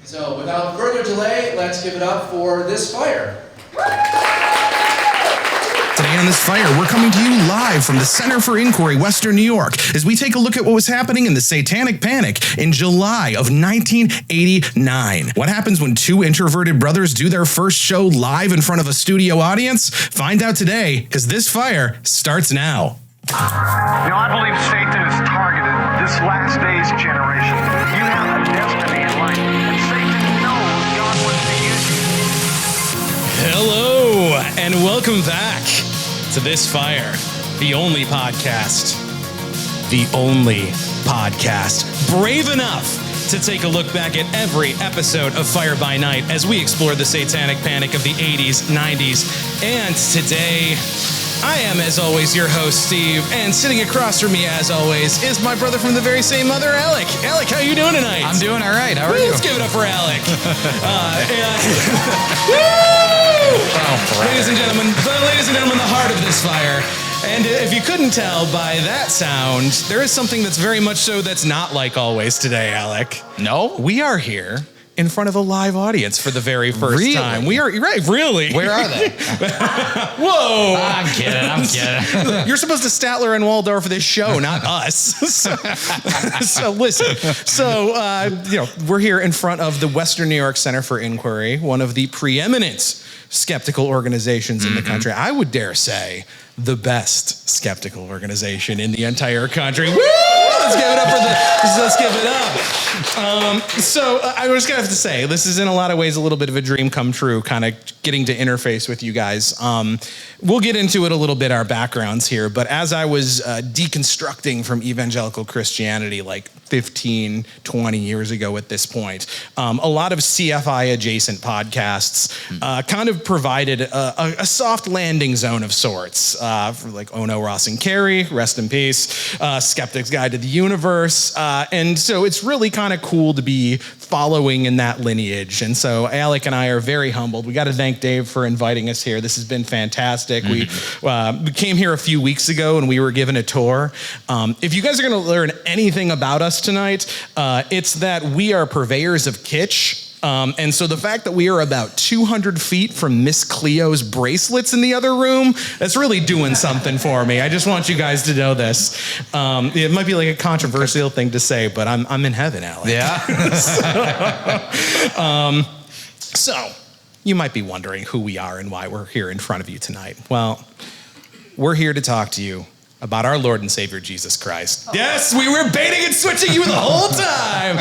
So without further delay, let's give it up for This Fire. Today on This Fire, we're coming to you live from the Center for Inquiry, Western New York, as we take a look at what was happening in the Satanic Panic in July of 1989. What happens when two introverted brothers do their first show live in front of a studio audience? Find out today, because This Fire starts now. I believe Satan has targeted this last days generation. You have a destiny in life, and Satan knows God wants to use you. Hello, and welcome back to This Fire, the only podcast brave enough to take a look back at every episode of Fire By Nite as we explore the Satanic Panic of the 80s, 90s, and today, I am, as always, your host, Steve, and sitting across from me, as always, is my brother from the very same mother, Alec. Alec, how you doing tonight? I'm doing all right. How are you? Let's give it up for Alec. Oh, ladies and gentlemen, the heart of This Fire. And if you couldn't tell by that sound, there is something that's very much so that's not like always today, Alec. No? We are here in front of a live audience for the very first time. We are, right, really. Where are they? Whoa. I'm kidding. You're supposed to Statler and Waldorf for this show, not us. So listen. So, we're here in front of the Western New York Center for Inquiry, one of the preeminent skeptical organizations in the country. I would dare say the best skeptical organization in the entire country. Woo! Let's give it up for let's give it up. So I was gonna have to say, this is in a lot of ways a little bit of a dream come true, kind of getting to interface with you guys. We'll get into it a little bit, our backgrounds here, but as I was deconstructing from evangelical Christianity like 15, 20 years ago at this point, a lot of CFI adjacent podcasts kind of provided a soft landing zone of sorts for like Ono, Ross, and Carey, rest in peace, Skeptic's Guide to the Universe. And so it's really kind of cool to be following in that lineage. And so Alec and I are very humbled. We got to thank Dave for inviting us here. This has been fantastic. We came here a few weeks ago and we were given a tour. If you guys are going to learn anything about us tonight, it's that we are purveyors of kitsch. And so the fact that we are about 200 feet from Miss Cleo's bracelets in the other room, that's really doing something for me. I just want you guys to know this. It might be like a controversial thing to say, but I'm in heaven, Alec. Yeah. So you might be wondering who we are and why we're here in front of you tonight. Well, we're here to talk to you about our Lord and Savior, Jesus Christ. Yes, we were baiting and switching you the whole time.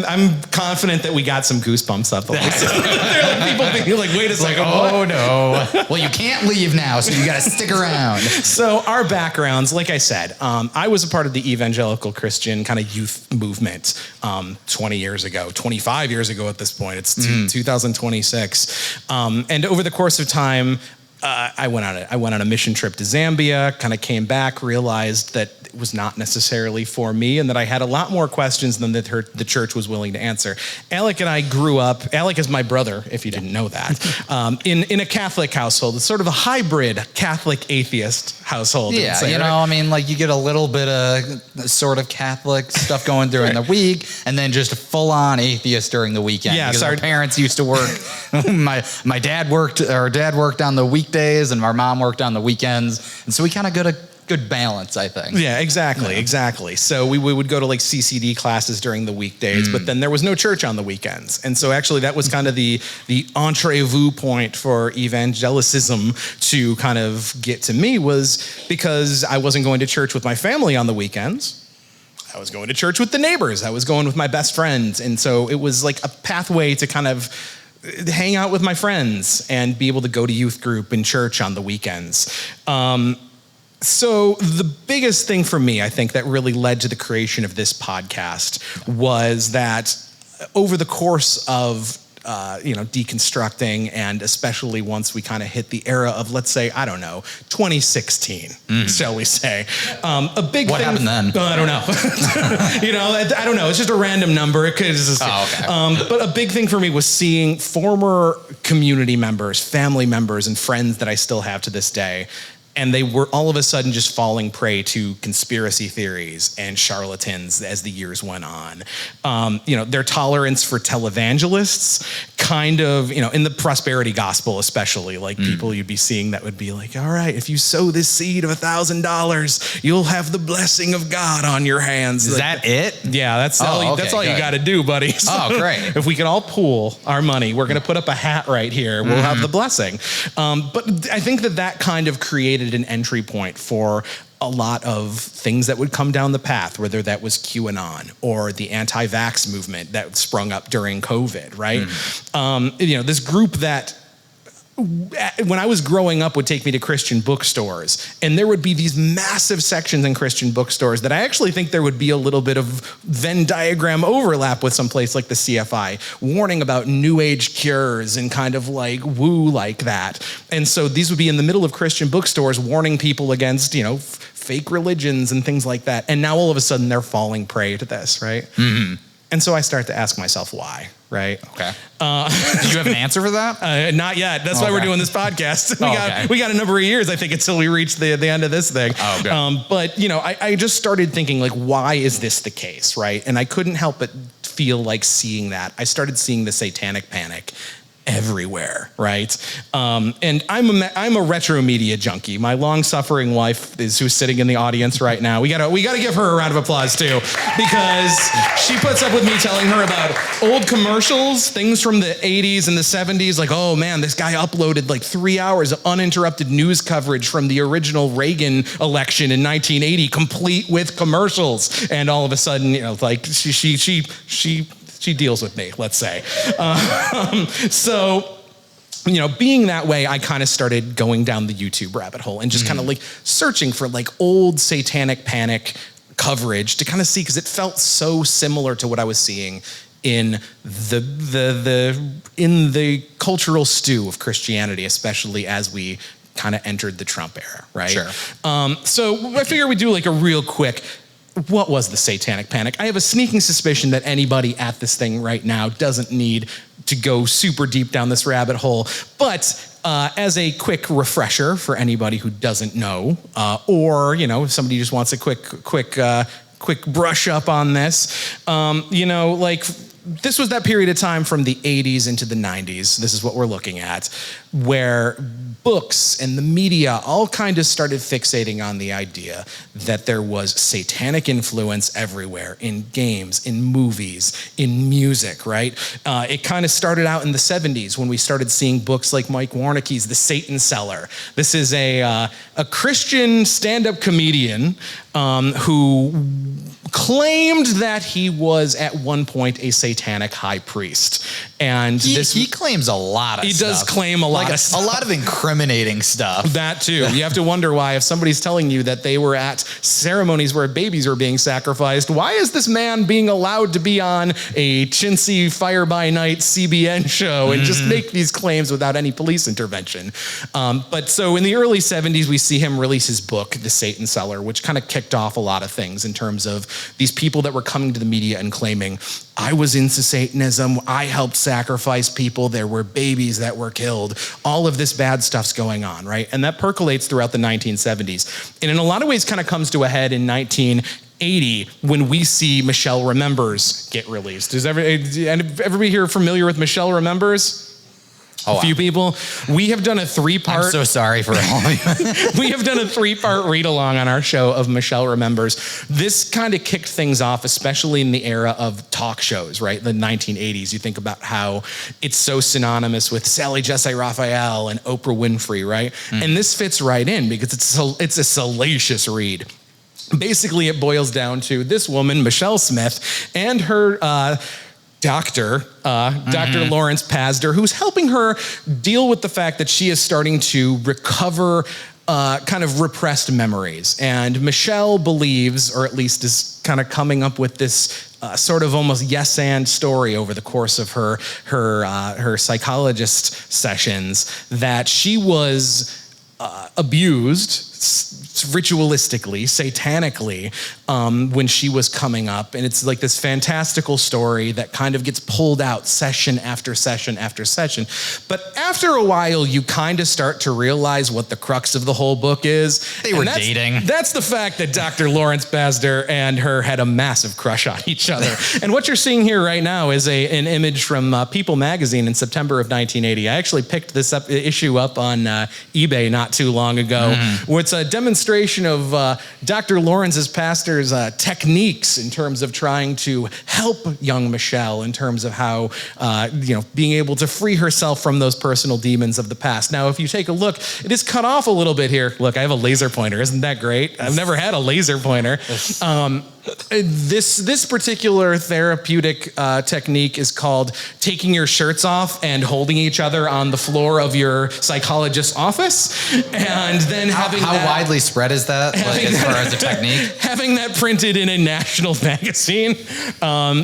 I'm confident that we got some goosebumps up. They're like people thinking, like, wait a second. Oh, no. Well, you can't leave now, so you got to stick around. So our backgrounds, like I said, I was a part of the evangelical Christian kind of youth movement 20 years ago, 25 years ago at this point. It's 2026. And over the course of time, I went on a mission trip to Zambia, kind of came back, realized that it was not necessarily for me and that I had a lot more questions than the church was willing to answer. Alec and I grew up, Alec is my brother, if you didn't know that, in a Catholic household. It's sort of a hybrid Catholic atheist household. Yeah, say, right? I mean, like you get a little bit of sort of Catholic stuff going during the week and then just a full-on atheist during the weekend. Yeah, because our parents used to work. my dad worked on the weekdays and our mom worked on the weekends. And so we kind of got a good balance, I think. Yeah, exactly. So we would go to like CCD classes during the weekdays, but then there was no church on the weekends. And so actually that was kind of the entree-vous point for evangelicism to kind of get to me, was because I wasn't going to church with my family on the weekends. I was going to church with the neighbors. I was going with my best friends. And so it was like a pathway to kind of hang out with my friends and be able to go to youth group and church on the weekends. So the biggest thing for me, I think, that really led to the creation of this podcast was that over the course of deconstructing, and especially once we kind of hit the era of, let's say, 2016, shall we say. A big what thing. Happened then? I don't know. I don't know. It's just a random number. It could just, okay. But a big thing for me was seeing former community members, family members, and friends that I still have to this day, and they were all of a sudden just falling prey to conspiracy theories and charlatans as the years went on. Their tolerance for televangelists kind of, in the prosperity gospel especially, like people you'd be seeing that would be like, all right, if you sow this seed of $1,000, you'll have the blessing of God on your hands. Is that it? Yeah, that's all you got to do, buddy. So Oh, great. if we can all pool our money, we're going to put up a hat right here. We'll have the blessing. But I think that kind of created an entry point for a lot of things that would come down the path, whether that was QAnon or the anti-vax movement that sprung up during COVID, right? This group that when I was growing up would take me to Christian bookstores, and there would be these massive sections in Christian bookstores that I actually think there would be a little bit of Venn diagram overlap with some place like the CFI, warning about new age cures and kind of like woo like that. And so these would be in the middle of Christian bookstores warning people against, fake religions and things like that. And now all of a sudden they're falling prey to this, right? And so I start to ask myself why, right? Okay. Do you have an answer for that? Not yet. That's why we're doing this podcast. We got a number of years, I think, until we reach the end of this thing. Oh, okay. But I just started thinking, like, why is this the case, right? And I couldn't help but feel like seeing that. I started seeing the Satanic Panic everywhere, right? And I'm a retro media junkie. My long-suffering wife who's sitting in the audience right now. We gotta give her a round of applause too, because she puts up with me telling her about old commercials, things from the 80s and the 70s, like, oh man, this guy uploaded like 3 hours of uninterrupted news coverage from the original Reagan election in 1980, complete with commercials. And all of a sudden, like she deals with me, let's say. So, being that way, I kind of started going down the YouTube rabbit hole and just kind of like searching for like old Satanic Panic coverage to kind of see, because it felt so similar to what I was seeing in the cultural stew of Christianity, especially as we kind of entered the Trump era, right? Sure. So I figure we do like a real quick, what was the Satanic Panic? I have a sneaking suspicion that anybody at this thing right now doesn't need to go super deep down this rabbit hole. But as a quick refresher for anybody who doesn't know, or if somebody just wants a quick brush up on this, this was that period of time from the 80s into the 90s. This is what we're looking at, where books and the media all kind of started fixating on the idea that there was satanic influence everywhere, in games, in movies, in music, right? It kind of started out in the 70s when we started seeing books like Mike Warnicki's The Satan Seller. This is a Christian stand-up comedian who claimed that he was at one point a satanic high priest. And he claims a lot of stuff. He does claim a lot of stuff. A lot of incriminating stuff. That too. You have to wonder why, if somebody's telling you that they were at ceremonies where babies were being sacrificed, why is this man being allowed to be on a chintzy Fire By Nite CBN show and just make these claims without any police intervention? But so in the early 70s, we see him release his book, The Satan Seller, which kind of kicked off a lot of things in terms of these people that were coming to the media and claiming, I was into Satanism, I helped sacrifice people, there were babies that were killed, all of this bad stuff's going on, right? And that percolates throughout the 1970s. And in a lot of ways kind of comes to a head in 1980 when we see Michelle Remembers get released. Is everybody here familiar with Michelle Remembers? A few people. We have done a three-part... I'm so sorry for all of you. We have done a three-part read-along on our show of Michelle Remembers. This kind of kicked things off, especially in the era of talk shows, right? The 1980s. You think about how it's so synonymous with Sally Jessy Raphael and Oprah Winfrey, right? And this fits right in because it's a salacious read. Basically, it boils down to this woman, Michelle Smith, and her... Dr. Lawrence Pazder, who's helping her deal with the fact that she is starting to recover kind of repressed memories. And Michelle believes, or at least is kind of coming up with this sort of almost yes and story over the course of her psychologist sessions, that she was abused ritualistically, satanically, when she was coming up. And it's like this fantastical story that kind of gets pulled out session after session after session. But after a while, you kind of start to realize what the crux of the whole book is. They were dating. That's the fact that Dr. Lawrence Pastor and her had a massive crush on each other. And what you're seeing here right now is an image from People magazine in September of 1980. I actually picked this issue up on eBay not too long ago, where it's a demonstration of Dr. Lawrence's pastor's techniques in terms of trying to help young Michelle in terms of how, being able to free herself from those personal demons of the past. Now, if you take a look, it is cut off a little bit here. Look, I have a laser pointer. Isn't that great? I've never had a laser pointer. This particular therapeutic technique is called taking your shirts off and holding each other on the floor of your psychologist's office, and then having how widely spread is that, like, as far as a technique? Having that printed in a national magazine.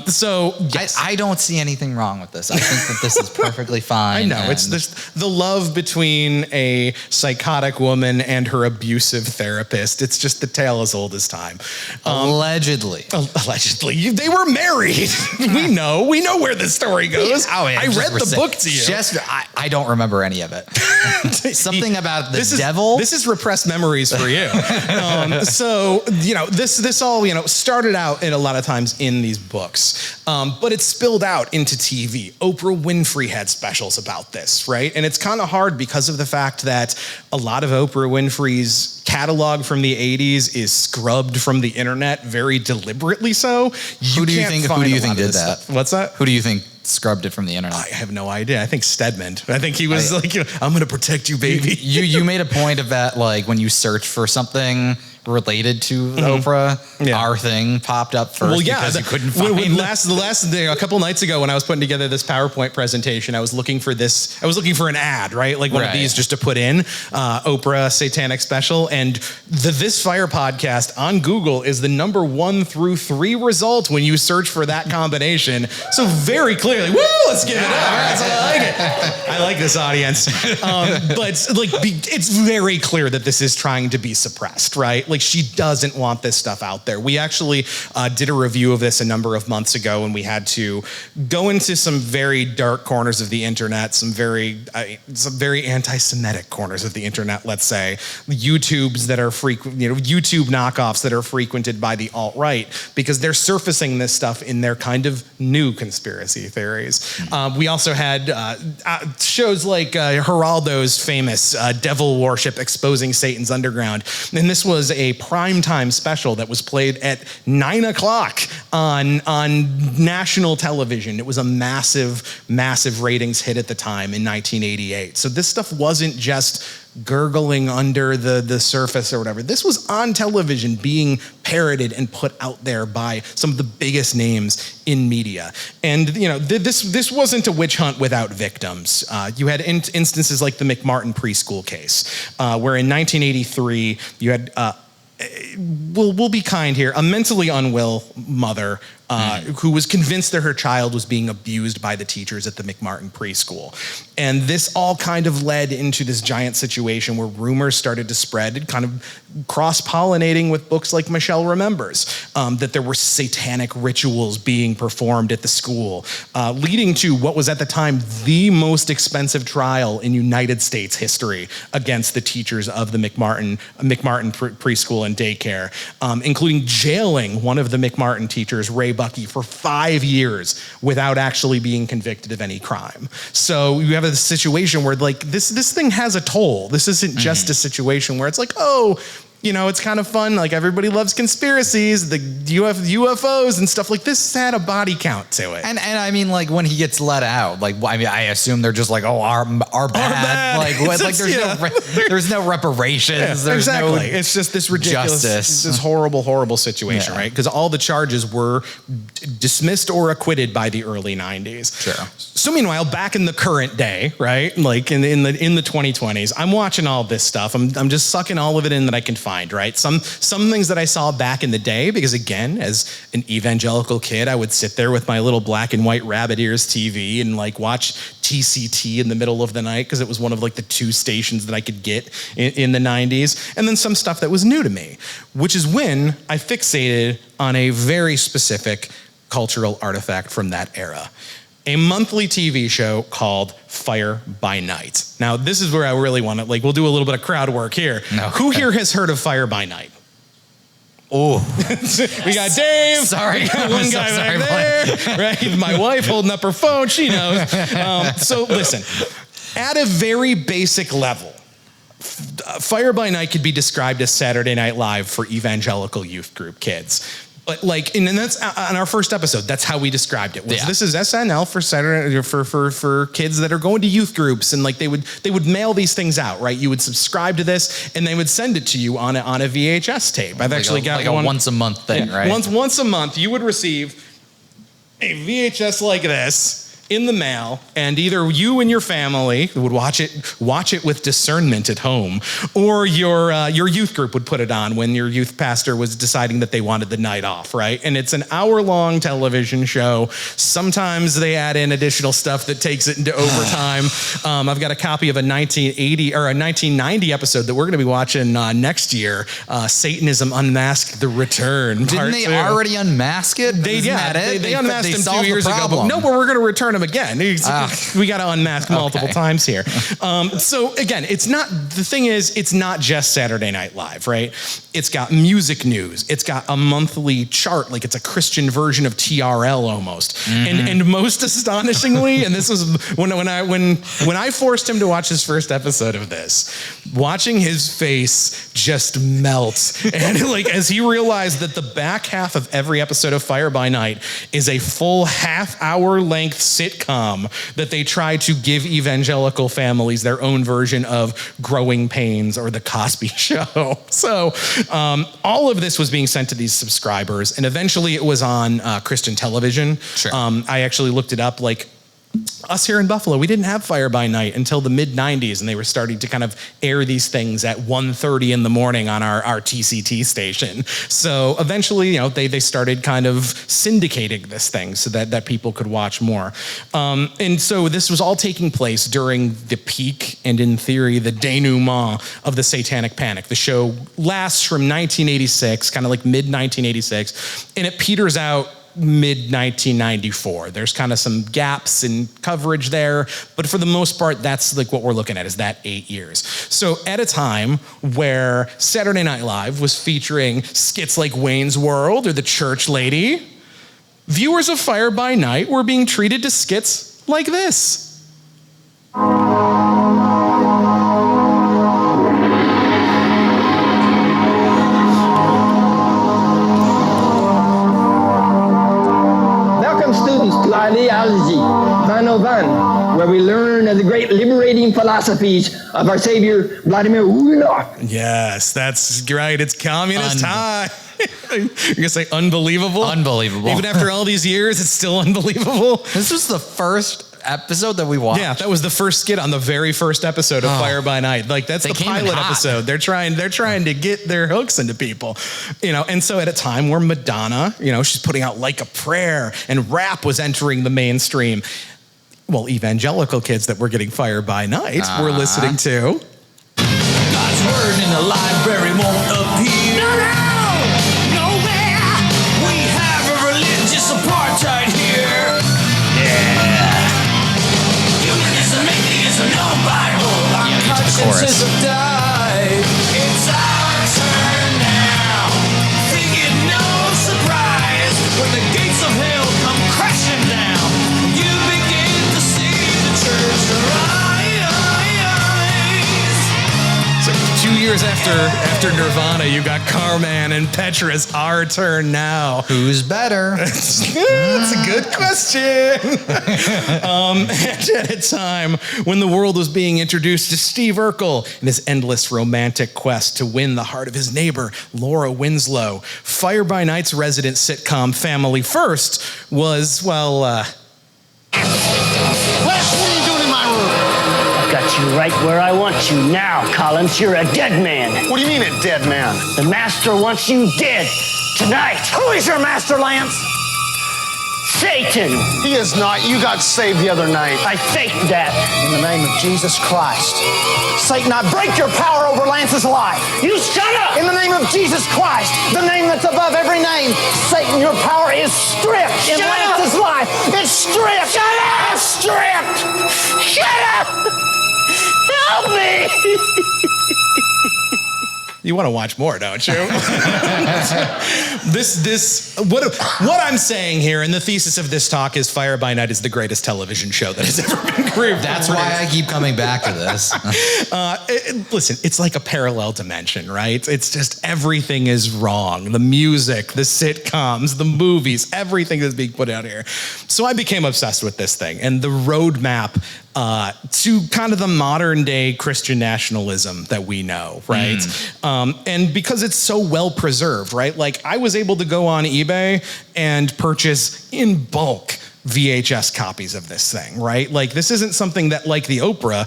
So yes. I don't see anything wrong with this. I think that this is perfectly fine. I know, it's the love between a psychotic woman and her abusive therapist. It's just the tale as old as time. Allegedly. They were married. we know where the story goes. I read the book to you. I don't remember any of it. Something about the devil. This is repressed memories for you. So this all started out in a lot of times in these books, but it spilled out into TV. Oprah Winfrey had specials about this, right? And it's kind of hard because of the fact that a lot of Oprah Winfrey's catalog from the 80s is scrubbed from the internet very deliberately so. Who do you think did that? Stuff. What's that? Who do you think scrubbed it from the internet? I have no idea. I think Stedman. I think he was I'm going to protect you, baby. You made a point of that, like when you search for something related to Oprah, our thing popped up first because you couldn't find it. A couple nights ago when I was putting together this PowerPoint presentation, I was looking for an ad, right? Like one of these just to put in, Oprah Satanic Special. And the This Fire podcast on Google is the number 1 through 3 result when you search for that combination. So very clearly, woo, let's give it up. That's how I like it. I like this audience. But it's very clear that this is trying to be suppressed, right? Like she doesn't want this stuff out there. We actually did a review of this a number of months ago, and we had to go into some very dark corners of the internet, some very anti-Semitic corners of the internet. Let's say YouTube knockoffs that are frequented by the alt-right because they're surfacing this stuff in their kind of new conspiracy theories. We also had shows like Geraldo's famous Devil Worship Exposing Satan's Underground, and this was a primetime special that was played at 9:00 on national television. It was a massive ratings hit at the time in 1988. So this stuff wasn't just gurgling under the surface or whatever. This was on television being parroted and put out there by some of the biggest names in media. And this wasn't a witch hunt without victims. You had instances like the McMartin preschool case, where in 1983 you had we'll be kind here, a mentally unwell mother who was convinced that her child was being abused by the teachers at the McMartin preschool. And this all kind of led into this giant situation where rumors started to spread, kind of cross-pollinating with books like Michelle Remembers, that there were satanic rituals being performed at the school, leading to what was at the time the most expensive trial in United States history against the teachers of the McMartin preschool and daycare, including jailing one of the McMartin teachers, Ray Bucky, for 5 years without actually being convicted of any crime. So you have a situation where this thing has a toll. This isn't just a situation where it's like, oh, it's kind of fun. Like everybody loves conspiracies, the UFOs and stuff like this had a body count to it. And I mean, like when he gets let out, I assume they're just like, oh, our bad. There's no reparations. Yeah, there's exactly. It's just this ridiculous, justice. This horrible situation, right? Because all the charges were dismissed or acquitted by the early 90s. Sure. So meanwhile, back in the current day, right? Like in the 2020s, I'm watching all this stuff. I'm just sucking all of it in that I can find, right? Some things that I saw back in the day, because again, as an evangelical kid, I would sit there with my little black and white rabbit ears TV and like watch TCT in the middle of the night, because it was one of like the 2 stations that I could get in the 90s. And then some stuff that was new to me, which is when I fixated on a very specific cultural artifact from that era. A monthly TV show called Fire by Nite. Now, this is where I really want to, like, we'll do a little bit of crowd work here. Okay. Who here has heard of Fire by Nite? Oh, We got Dave. Sorry. We got one guy back there. Right? My wife holding up her phone. She knows. So listen, at a very basic level, Fire by Nite could be described as Saturday Night Live for evangelical youth group kids. But like, and that's on our first episode. That's how we described it. This is SNL for Saturday for kids that are going to youth groups, and like they would mail these things out, right? You would subscribe to this, and they would send it to you on a VHS tape. I've actually got like one a once a month thing, right? Once a month, you would receive a VHS like this in the mail, and either you and your family would watch it with discernment at home, or your youth group would put it on when your youth pastor was deciding that they wanted the night off, right? And it's an hour-long television show. Sometimes they add in additional stuff that takes it into overtime. I've got a copy of a 1980 or a 1990 episode that we're going to be watching next year. Satanism Unmasked: The Return. Didn't they already unmask it? They unmasked him 2 years ago. But no, but we're going to return him again. We got to unmask multiple times here. So again, it's not just Saturday Night Live, right? It's got music news. It's got a monthly chart, like it's a Christian version of TRL almost. Mm-hmm. And most astonishingly, and this was when I forced him to watch his first episode of this, watching his face just melt, and like as he realized that the back half of every episode of Fire by Nite is a full half-hour length sitcom that they try to give evangelical families their own version of Growing Pains or The Cosby Show. So all of this was being sent to these subscribers, and eventually it was on Christian television. Sure. I actually looked it up, like, us here in Buffalo, we didn't have Fire by Nite until the mid-90s, and they were starting to kind of air these things at 1:30 in the morning on our TCT station. So eventually, they started kind of syndicating this thing so that people could watch more. And so this was all taking place during the peak and, in theory, the denouement of the Satanic Panic. The show lasts from 1986, kind of like mid-1986, and it peters out mid-1994. There's kind of some gaps in coverage there, but for the most part, that's like what we're looking at, is that 8 years. So at a time where Saturday Night Live was featuring skits like Wayne's World or The Church Lady, viewers of Fire by Nite were being treated to skits like this. Ideology 101, where we learn of the great liberating philosophies of our Savior, Vladimir Ulyanov. Yes, that's right. It's communist time. You're going to say unbelievable? Unbelievable. Even after all these years, it's still unbelievable. This was the first episode that we watched. Yeah, that was the first skit on the very first episode of Fire by Nite. Like, that's the pilot episode. They're trying to get their hooks into people, and so at a time where Madonna, she's putting out Like a Prayer, and rap was entering the mainstream. Well, evangelical kids that were getting Fire by Nite were listening to God's word in the library won't appear. Nowhere. We have a religious apartheid here. Humanism, atheism, no Bible. Our consciences have died. It's our turn now. Think it no surprise when the gates of hell come crashing down. You begin to see the church rise. So 2 years after Nirvana, you got Carman and Petra's Our Turn Now. Who's better? That's a good question. At a time when the world was being introduced to Steve Urkel and his endless romantic quest to win the heart of his neighbor, Laura Winslow, Fire by Nite's resident sitcom Family First was, Wes, what are you doing in my room? I've got you right where I want you now, Collins. You're a dead man. What do you mean a dead man? The master wants you dead tonight. Who is your master, Lance? Satan. He is not. You got saved the other night. I faked that. In the name of Jesus Christ. Satan, I break your power over Lance's life. You shut up! In the name of Jesus Christ, the name that's above every name. Satan, your power is stripped in Shut up! Lance's life. It's stripped. Shut up! It's stripped. Shut up! Help me! You want to watch more, don't you? What I'm saying here, and the thesis of this talk is Fire by Nite is the greatest television show that has ever been created. That's why I keep coming back to this. Listen, it's like a parallel dimension, right? It's just everything is wrong. The music, the sitcoms, the movies, everything is being put out here. So I became obsessed with this thing and the roadmap to kind of the modern day Christian nationalism that we know, right? And because it's so well preserved, right? Like I was able to go on eBay and purchase in bulk VHS copies of this thing, right? Like this isn't something that like the Oprah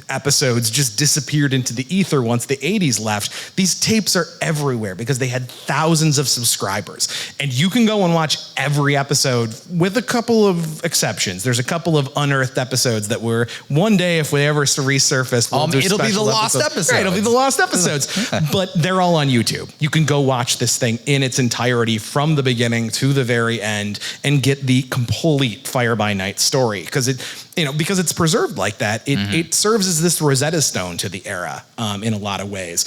episodes just disappeared into the ether once the 80s left. These tapes are everywhere because they had thousands of subscribers. And you can go and watch every episode with a couple of exceptions. There's a couple of unearthed episodes that were one day if we ever resurface, we'll do it'll be the special lost episodes. Right, it'll be the lost episodes. But they're all on YouTube. You can go watch this thing in its entirety from the beginning to the very end and get the complete Fire by Nite story because it's preserved like that. It serves as this Rosetta Stone to the era in a lot of ways.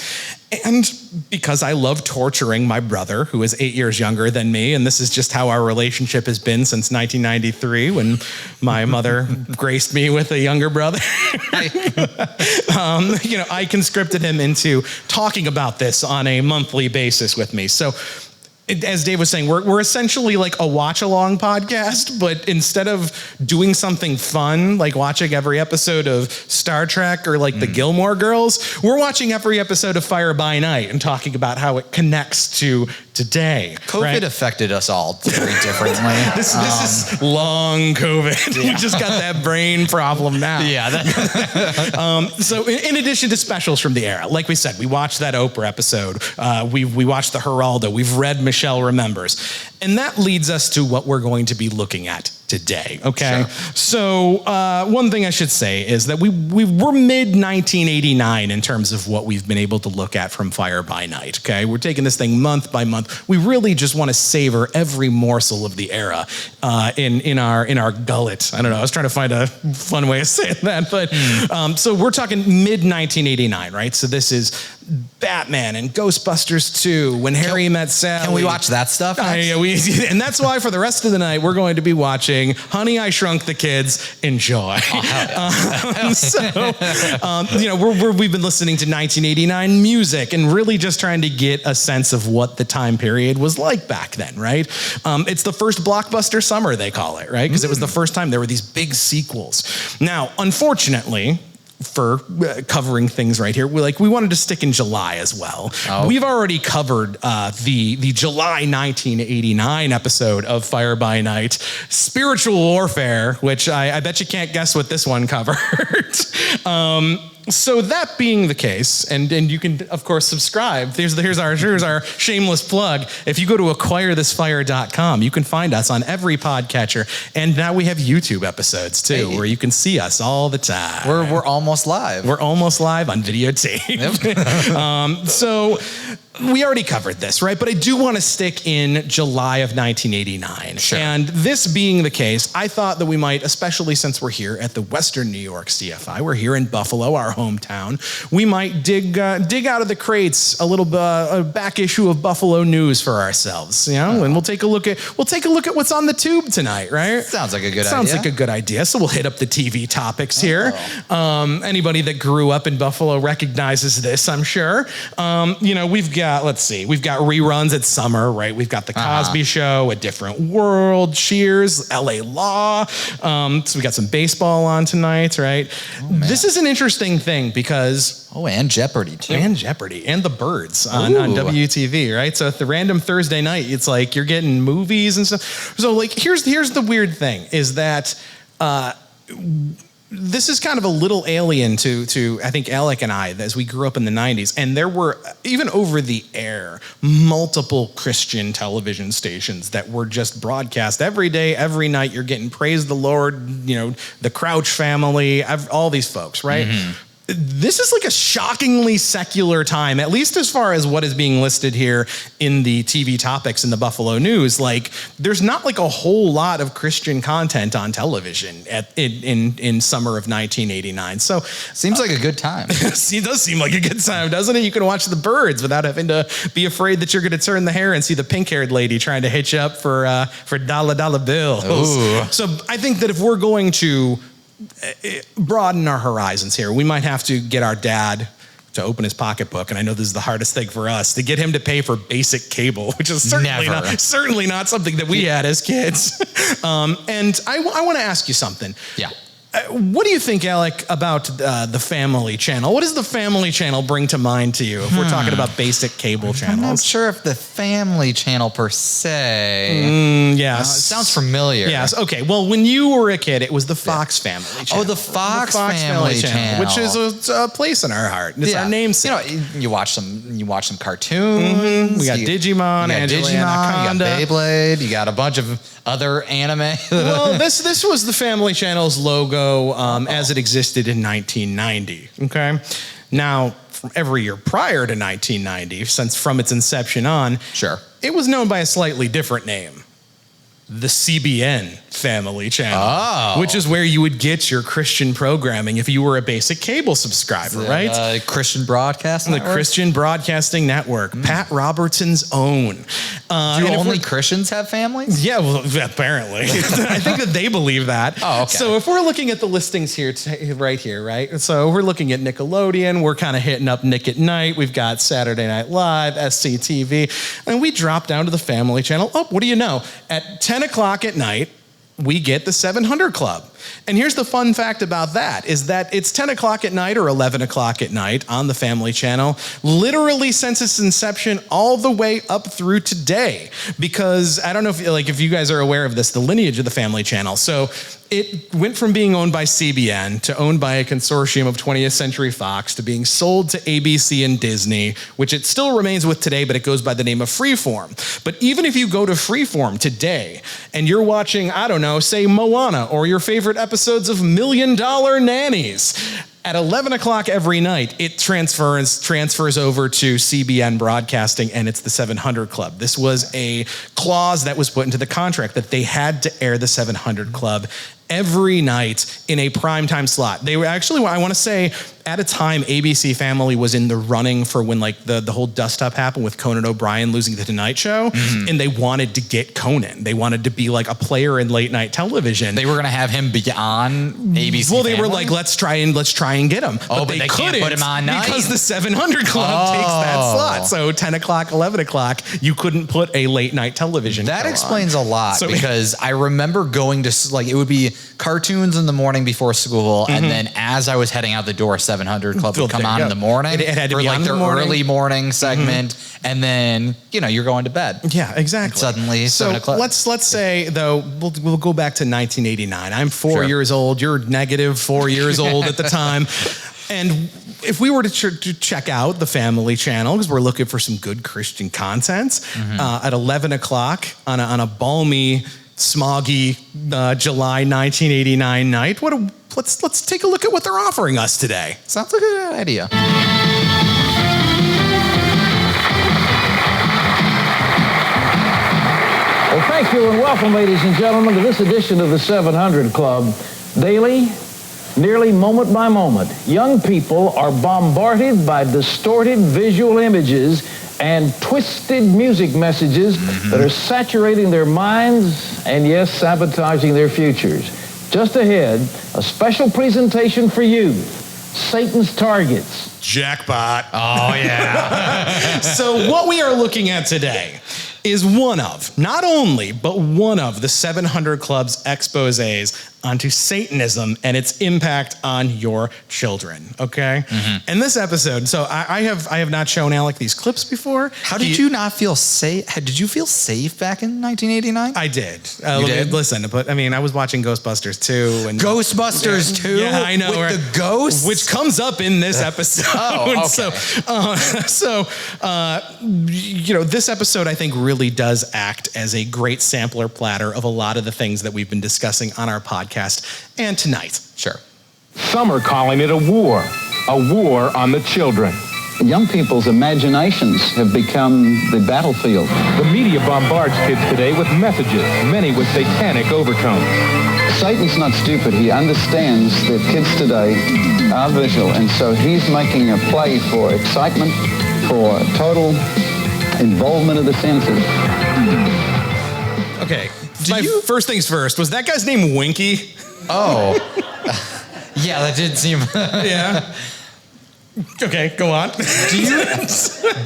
And because I love torturing my brother, who is 8 years younger than me, and this is just how our relationship has been since 1993 when my mother graced me with a younger brother. I conscripted him into talking about this on a monthly basis with me. So as Dave was saying, we're essentially like a watch-along podcast, but instead of doing something fun, like watching every episode of Star Trek or like the Gilmore Girls, we're watching every episode of Fire by Nite and talking about how it connects to today. COVID affected us all very differently. This is long COVID. We just got that brain problem now. Yeah. So in addition to specials from the era, like we said, we watched that Oprah episode. We watched the Geraldo. We've read Michelle Remembers. And that leads us to what we're going to be looking at today, okay? Sure. So one thing I should say is that we're mid-1989 in terms of what we've been able to look at from Fire by Nite, okay? We're taking this thing month by month. We really just want to savor every morsel of the era in our gullet. I don't know, I was trying to find a fun way of saying that, but so we're talking mid-1989, right? So this is Batman and Ghostbusters 2, When Harry Met Sally. Can we watch that stuff? And that's why for the rest of the night, we're going to be watching Honey, I Shrunk the Kids. Enjoy. We've been listening to 1989 music and really just trying to get a sense of what the time period was like back then, right? It's the first blockbuster summer, they call it, right? Because it was the first time there were these big sequels. Now, unfortunately, for covering things right here, we wanted to stick in July as well. Oh. We've already covered the July 1989 episode of Fire by Nite, Spiritual Warfare, which I bet you can't guess what this one covered. So that being the case, and you can of course subscribe. Here's our shameless plug. If you go to acquirethisfire.com, you can find us on every podcatcher, and now we have YouTube episodes too, where you can see us all the time. We're almost live. We're almost live on videotape. Yep. So we already covered this, right? But I do want to stick in July of 1989. Sure. And this being the case, I thought that we might, especially since we're here at the Western New York CFI, we're here in Buffalo, our hometown, we might dig out of the crates a little a back issue of Buffalo news for ourselves, and we'll take a look at what's on the tube tonight, right? Sounds like a good idea. Sounds like a good idea. So we'll hit up the TV topics here. Anybody that grew up in Buffalo recognizes this, I'm sure. We've got reruns at summer, right? We've got The Cosby Show, A Different World, Cheers, LA Law. So we got some baseball on tonight, right? This is an interesting thing because... and Jeopardy, too. And Jeopardy. And The Birds on WTV, right? So at the random Thursday night, it's like you're getting movies and stuff. So like, here's the weird thing, is that... this is kind of a little alien to I think Alec and I, as we grew up in the 90s, and there were, even over the air, multiple Christian television stations that were just broadcast every day, every night. You're getting Praise the Lord, the Crouch family, all these folks, right? This is like a shockingly secular time, at least as far as what is being listed here in the TV topics in the Buffalo News. Like, there's not like a whole lot of Christian content on television in summer of 1989. So seems like a good time. It does seem like a good time, doesn't it? You can watch the birds without having to be afraid that you're going to turn the hair and see the pink-haired lady trying to hit you up for dollar bills. Ooh. So I think that if we're going to broaden our horizons here, we might have to get our dad to open his pocketbook, and I know this is the hardest thing for us, to get him to pay for basic cable, which is certainly not something that we had as kids. And I want to ask you something. Yeah. What do you think, Alec, about the Family Channel? What does the Family Channel bring to mind to you if we're talking about basic cable channels? I'm not sure if the Family Channel per se. Yes. It sounds familiar. Yes. Okay. Well, when you were a kid, it was the Fox Family Channel. Oh, the Fox Family Channel, which is a place in our heart. It's our namesake. You watch some cartoons. We got Digimon, Angela Anaconda. You got Beyblade. You got a bunch of other anime. Well, this was the Family Channel's logo as it existed in 1990. Okay. Now, from every year prior to 1990, since from its inception on, sure, it was known by a slightly different name. The CBN Family Channel, which is where you would get your Christian programming if you were a basic cable subscriber, right? Christian Broadcasting Network? The Christian Broadcasting Network, Pat Robertson's own. Do only Christians have families? Yeah, well, apparently. I think that they believe that. Oh, okay. So if we're looking at the listings here, right? So we're looking at Nickelodeon. We're kind of hitting up Nick at Night. We've got Saturday Night Live, SCTV, and we drop down to the Family Channel. Oh, what do you know? At 10 o'clock at night, we get the 700 Club. And here's the fun fact about that, is that it's 10 o'clock at night or 11 o'clock at night on the Family Channel, literally since its inception all the way up through today. Because I don't know if you guys are aware of this, the lineage of the Family Channel. So it went from being owned by CBN to owned by a consortium of 20th Century Fox to being sold to ABC and Disney, which it still remains with today, but it goes by the name of Freeform. But even if you go to Freeform today and you're watching, I don't know, say Moana or your favorite episodes of $1 Million Nannies, at 11 o'clock every night, it transfers over to CBN Broadcasting, and it's the 700 Club. This was a clause that was put into the contract that they had to air the 700 Club every night in a primetime slot. They were actually, I want to say, at a time, ABC Family was in the running for when the whole dust-up happened with Conan O'Brien losing the Tonight Show, and they wanted to get Conan. They wanted to be like a player in late-night television. They were going to have him be on ABC Well, they Family? were like, let's try and get him. But they couldn't couldn't put him on night. because the 700 Club takes that slot. So 10 o'clock, 11 o'clock, you couldn't put a late-night television That show explains on. a lot, because I remember going to, it would be cartoons in the morning before school, and then as I was heading out the door, 700 Club would come on in the morning. It had to be on their in the morning. early morning segment, and then, you're going to bed. Yeah, exactly. And suddenly, 7 o'clock. Let's say, though, we'll go back to 1989. I'm 4 years old. You're negative 4 years old at the time. And if we were to check out the Family Channel, because we're looking for some good Christian content, at 11 o'clock on a balmy, smoggy July 1989 night, let's take a look at what they're offering us today. Sounds like a good idea. Well, thank you and welcome, ladies and gentlemen, to this edition of the 700 Club. Daily, nearly moment by moment, young people are bombarded by distorted visual images and twisted music messages that are saturating their minds and, yes, sabotaging their futures. Just ahead, a special presentation for you, Satan's Targets. Jackpot. Oh, yeah. So what we are looking at today is one of, not only, but one of the 700 Club's exposés onto Satanism and its impact on your children. Okay, and this episode. So I have not shown Alec these clips before. How did you not feel safe? Did you feel safe back in 1989? I did. You did? Listen, but I mean, I was watching Ghostbusters 2 and Ghostbusters 2? Yeah, I know. With right? the ghosts? Which comes up in this episode. Oh, okay. This episode I think really does act as a great sampler platter of a lot of the things that we've been discussing on our podcast and tonight. Sure. Some are calling it a war on the children. Young people's imaginations have become the battlefield. The media bombards kids today with messages, many with satanic overtones. Satan's not stupid. He understands that kids today are visual, and so he's making a play for excitement, for total involvement of the senses. Okay. First things first, was that guy's name Winky? Oh. Yeah, that did seem... Yeah. Okay, go on.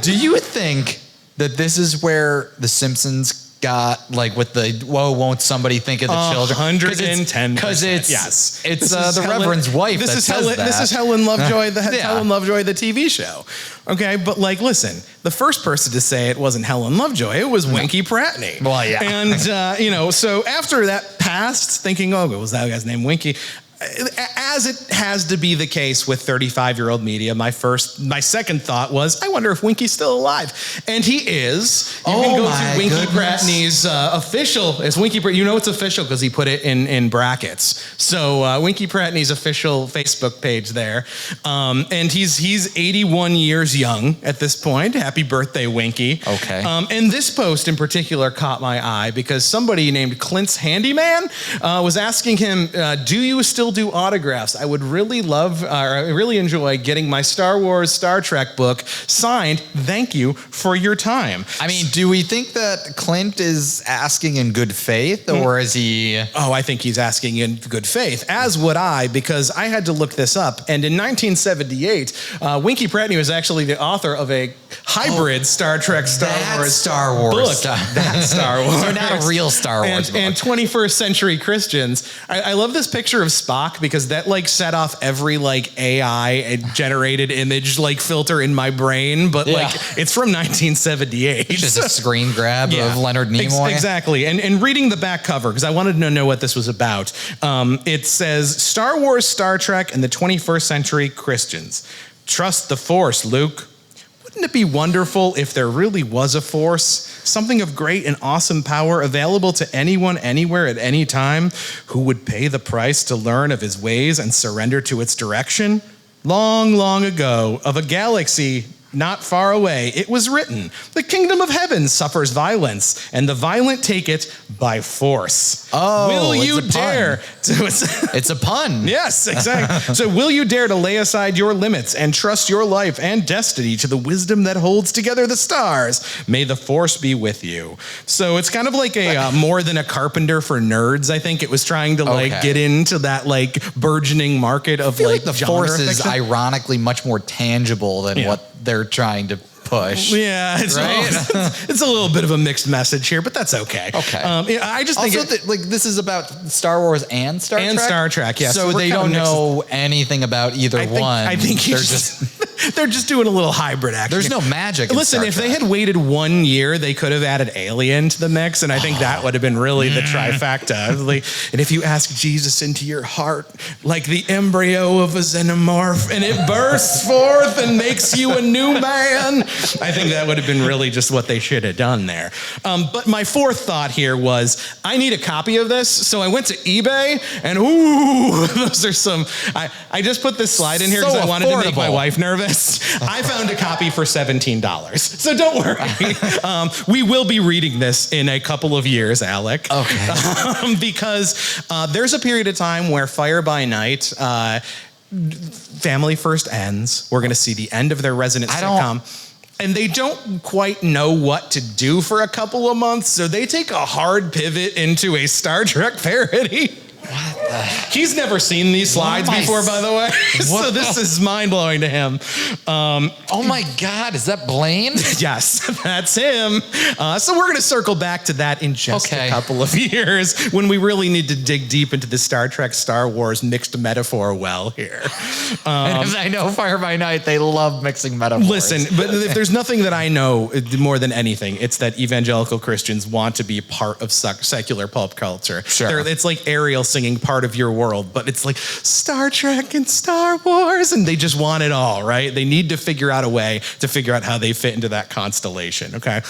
Do you think that this is where The Simpsons got, like, with the, whoa, won't somebody think of the children? 110%. Because it's the Reverend's wife that says that. This is Helen Lovejoy, Helen Lovejoy, the TV show. Okay, but like, listen, the first person to say it wasn't Helen Lovejoy, it was Winky Pratney. Well, yeah. And, so after that passed, thinking, oh, was that guy's name Winky? As it has to be the case with 35-year-old media, my second thought was, I wonder if Winky's still alive. And he is. You can go to Winky Pratney's official. It's Winky. You know it's official because he put it in brackets. So Winky Pratney's official Facebook page there, and he's 81 years young at this point. Happy birthday, Winky. Okay. And this post in particular caught my eye because somebody named Clint's Handyman was asking him, "Do you still do autographs? I would really really enjoy getting my Star Wars, Star Trek book signed. Thank you for your time." I mean, do we think that Clint is asking in good faith, or is he... Oh, I think he's asking in good faith, as would I, because I had to look this up. And in 1978, Winky Pratney was actually the author of a hybrid Star Trek, Star Wars book. That Star Wars. So not a real Star Wars book. And 21st century Christians. I love this picture of Spock because that like set off every like AI generated image like filter in my brain, but like it's from 1978. It's just a screen grab of Leonard Nimoy. Exactly. And reading the back cover, because I wanted to know what this was about. It says Star Wars, Star Trek, and the 21st century Christians. Trust the Force, Luke. Wouldn't it be wonderful if there really was a force, something of great and awesome power available to anyone, anywhere, at any time, who would pay the price to learn of his ways and surrender to its direction? Long, long ago, of a galaxy not far away, it was written, the kingdom of heaven suffers violence, and the violent take it by force. Oh, will you dare to... It's a pun. Yes, exactly. So will you dare to lay aside your limits and trust your life and destiny to the wisdom that holds together the stars? May the force be with you. So it's kind of like a more than a carpenter for nerds. I think it was trying to like get into that like burgeoning market of I feel like the genre force is fiction. ironically much more tangible than what they're trying to push. Yeah, it's a little bit of a mixed message here, but that's okay. Okay. I just think also like this is about Star Wars and Star Trek. And Star Trek, yes. So they don't know anything about either one. I think they're just doing a little hybrid action. There's no magic. Listen, if they had waited 1 year, they could have added Alien to the mix, and I think that would have been really the trifecta. And if you ask Jesus into your heart, like the embryo of a xenomorph, and it bursts forth and makes you a new man, I think that would have been really just what they should have done there. But my fourth thought here was, I need a copy of this, so I went to eBay, and those are some... I just put this slide in here because I wanted to make my wife nervous. I found a copy for $17. So don't worry. We will be reading this in a couple of years, Alec. Okay. Because there's a period of time where Fire By Nite, family first ends. We're going to see the end of their resident sitcom. And they don't quite know what to do for a couple of months, so they take a hard pivot into a Star Trek parody. He's never seen these slides before, by the way. So this is mind-blowing to him. Oh my God, is that Blaine? Yes, that's him. So we're going to circle back to that in just a couple of years when we really need to dig deep into the Star Trek, Star Wars mixed metaphor well here. And as I know Fire by Nite, they love mixing metaphors. Listen, but if there's nothing that I know more than anything, it's that evangelical Christians want to be part of secular pulp culture. Sure. It's like Ariel singing part of your world, but it's like Star Trek and Star Wars, and they just want it all, right? They need to figure out a way to figure out how they fit into that constellation, okay?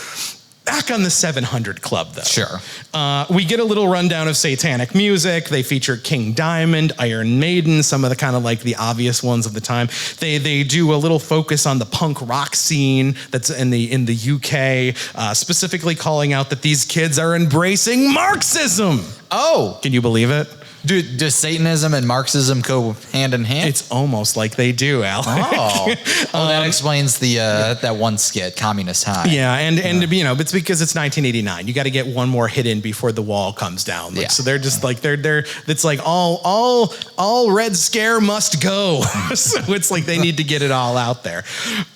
Back on the 700 Club, though. Sure. We get a little rundown of satanic music. They feature King Diamond, Iron Maiden, some of the kind of like the obvious ones of the time. They do a little focus on the punk rock scene that's in the UK, specifically calling out that these kids are embracing Marxism. Oh. Can you believe it? Does Satanism and Marxism go hand in hand? It's almost like they do, Alec. Oh, that explains the that one skit, Communist High. Yeah, and you know, it's because it's 1989. You got to get one more hit in before the wall comes down. Like, so they're just like they're. It's like all Red Scare must go. So it's like they need to get it all out there.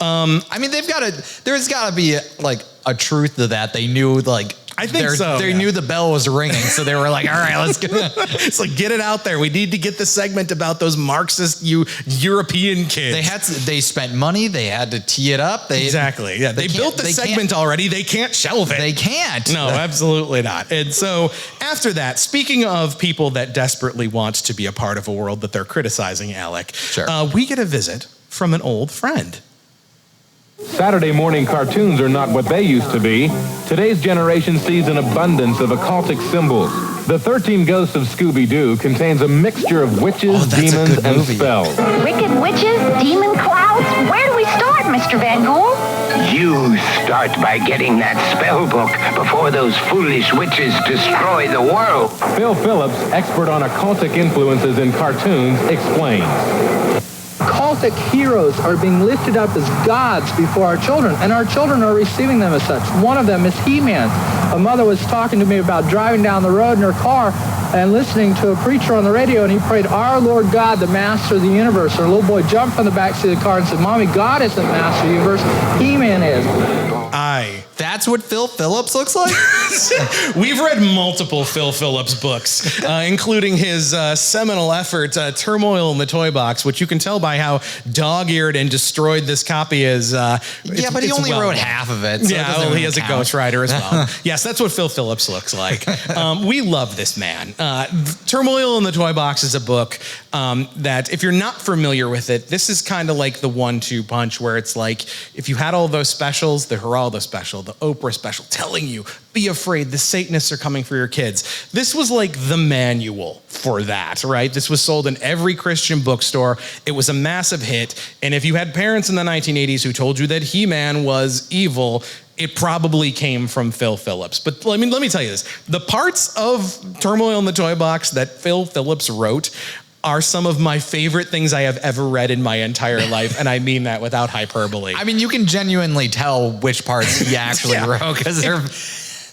I mean, they've got to. There's got to be like a truth to that. They knew like. I think so. They knew the bell was ringing, so they were like, all right, let's go. It's like, get it out there. We need to get the segment about those Marxist European kids. They spent money. They had to tee it up. Exactly. Yeah. They built the segment already. They can't shelve it. They can't. No, absolutely not. And so after that, speaking of people that desperately want to be a part of a world that they're criticizing, Alec, we get a visit from an old friend. Saturday morning cartoons are not what they used to be. Today's generation sees an abundance of occultic symbols. The 13 Ghosts of Scooby-Doo contains a mixture of witches, demons, and spells. Wicked witches, demon clouds? Where do we start, Mr. Van Gool? You start by getting that spell book before those foolish witches destroy the world. Phil Phillips, expert on occultic influences in cartoons, explains. Cultic heroes are being lifted up as gods before our children, and our children are receiving them as such. One of them is He-Man. A mother was talking to me about driving down the road in her car and listening to a preacher on the radio, and he prayed, "Our Lord God, the master of the universe." Her little boy jumped from the backseat of the car and said, "Mommy, God isn't master of the universe. He-Man is." That's what Phil Phillips looks like? We've read multiple Phil Phillips books, including his seminal effort, Turmoil in the Toy Box, which you can tell by how dog-eared and destroyed this copy is. But he only wrote half of it. So he has a ghostwriter as well. Yes, that's what Phil Phillips looks like. We love this man. Turmoil in the Toy Box is a book that, if you're not familiar with it, this is kind of like the 1-2 punch where it's like, if you had all those specials, the Geraldo special, the Oprah special, telling you, be afraid, the Satanists are coming for your kids. This was like the manual for that, right? This was sold in every Christian bookstore. It was a massive hit. And if you had parents in the 1980s who told you that He-Man was evil, it probably came from Phil Phillips. But let me tell you this. The parts of Turmoil in the Toy Box that Phil Phillips wrote are some of my favorite things I have ever read in my entire life, and I mean that without hyperbole. I mean, you can genuinely tell which parts he actually wrote, because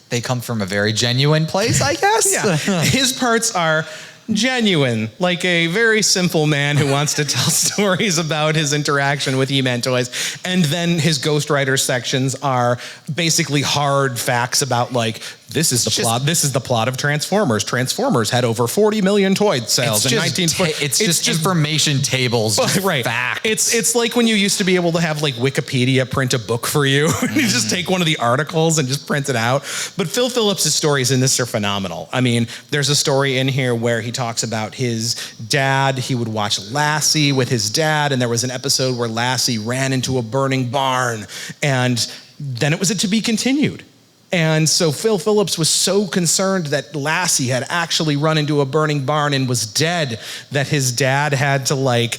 they come from a very genuine place, I guess. Yeah. His parts are genuine, like a very simple man who wants to tell stories about his interaction with He-Man toys. And then his ghostwriter sections are basically hard facts about, like, this is the plot. This is the plot of Transformers. Transformers had over 40 million toy sales in 1940. It's just information tables, right? Facts. It's like when you used to be able to have like Wikipedia print a book for you. You just take one of the articles and just print it out. But Phil Phillips' stories in this are phenomenal. I mean, there's a story in here where he talks about his dad. He would watch Lassie with his dad, and there was an episode where Lassie ran into a burning barn, and then it was a to be continued. And so Phil Phillips was so concerned that Lassie had actually run into a burning barn and was dead that his dad had to like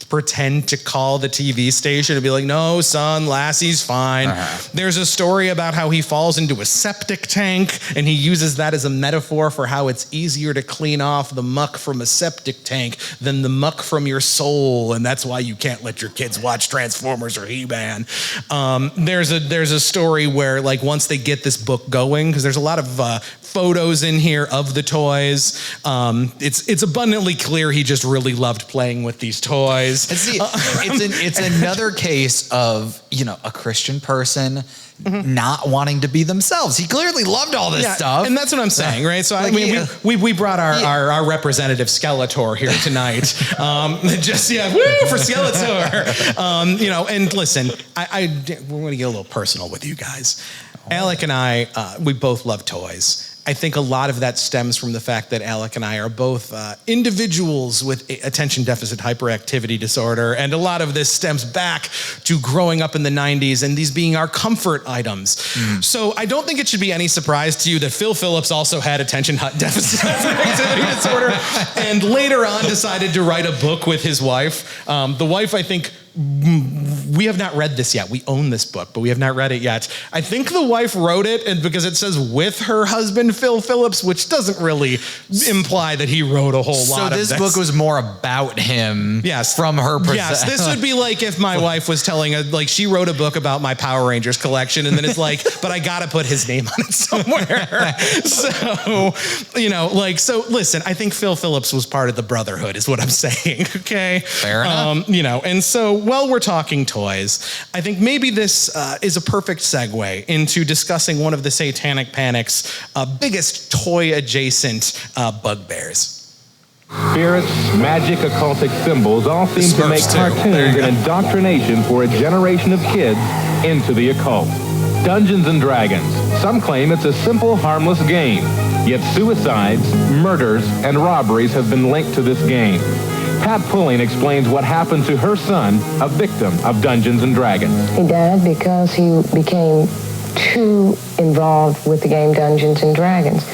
pretend to call the TV station and be like, no, son, Lassie's fine. There's a story about how he falls into a septic tank and he uses that as a metaphor for how it's easier to clean off the muck from a septic tank than the muck from your soul. And that's why you can't let your kids watch Transformers or He-Man. There's a story where, like, once they get this book going, because there's a lot of photos in here of the toys. It's abundantly clear he just really loved playing with these toys. It's another case of, a Christian person not wanting to be themselves. He clearly loved all this stuff. And that's what I'm saying, right? So we brought our representative Skeletor here tonight. Woo for Skeletor. And listen, we're going to get a little personal with you guys. Alec and I, we both love toys. I think a lot of that stems from the fact that Alec and I are both individuals with attention deficit hyperactivity disorder, and a lot of this stems back to growing up in the 90s and these being our comfort items. So I don't think it should be any surprise to you that Phil Phillips also had attention deficit hyperactivity disorder, and later on decided to write a book with his wife. The wife, I think, we have not read this yet. We own this book, but we have not read it yet. I think the wife wrote it, and because it says with her husband, Phil Phillips, which doesn't really imply that he wrote a whole lot of this. So this book was more about him from her perspective. Yes, this would be like if my wife was telling, she wrote a book about my Power Rangers collection, and then it's like, but I gotta put his name on it somewhere. So listen, I think Phil Phillips was part of the brotherhood, is what I'm saying, okay? Fair enough. And so while we're talking toys, I think maybe this is a perfect segue into discussing one of the Satanic Panic's biggest toy-adjacent bugbears. Spirits, magic, occultic symbols all seem to make cartoons an indoctrination for a generation of kids into the occult. Dungeons and Dragons. Some claim it's a simple, harmless game. Yet suicides, murders, and robberies have been linked to this game. Pat Pulling explains what happened to her son, a victim of Dungeons and Dragons. He died because he became too involved with the game Dungeons and Dragons.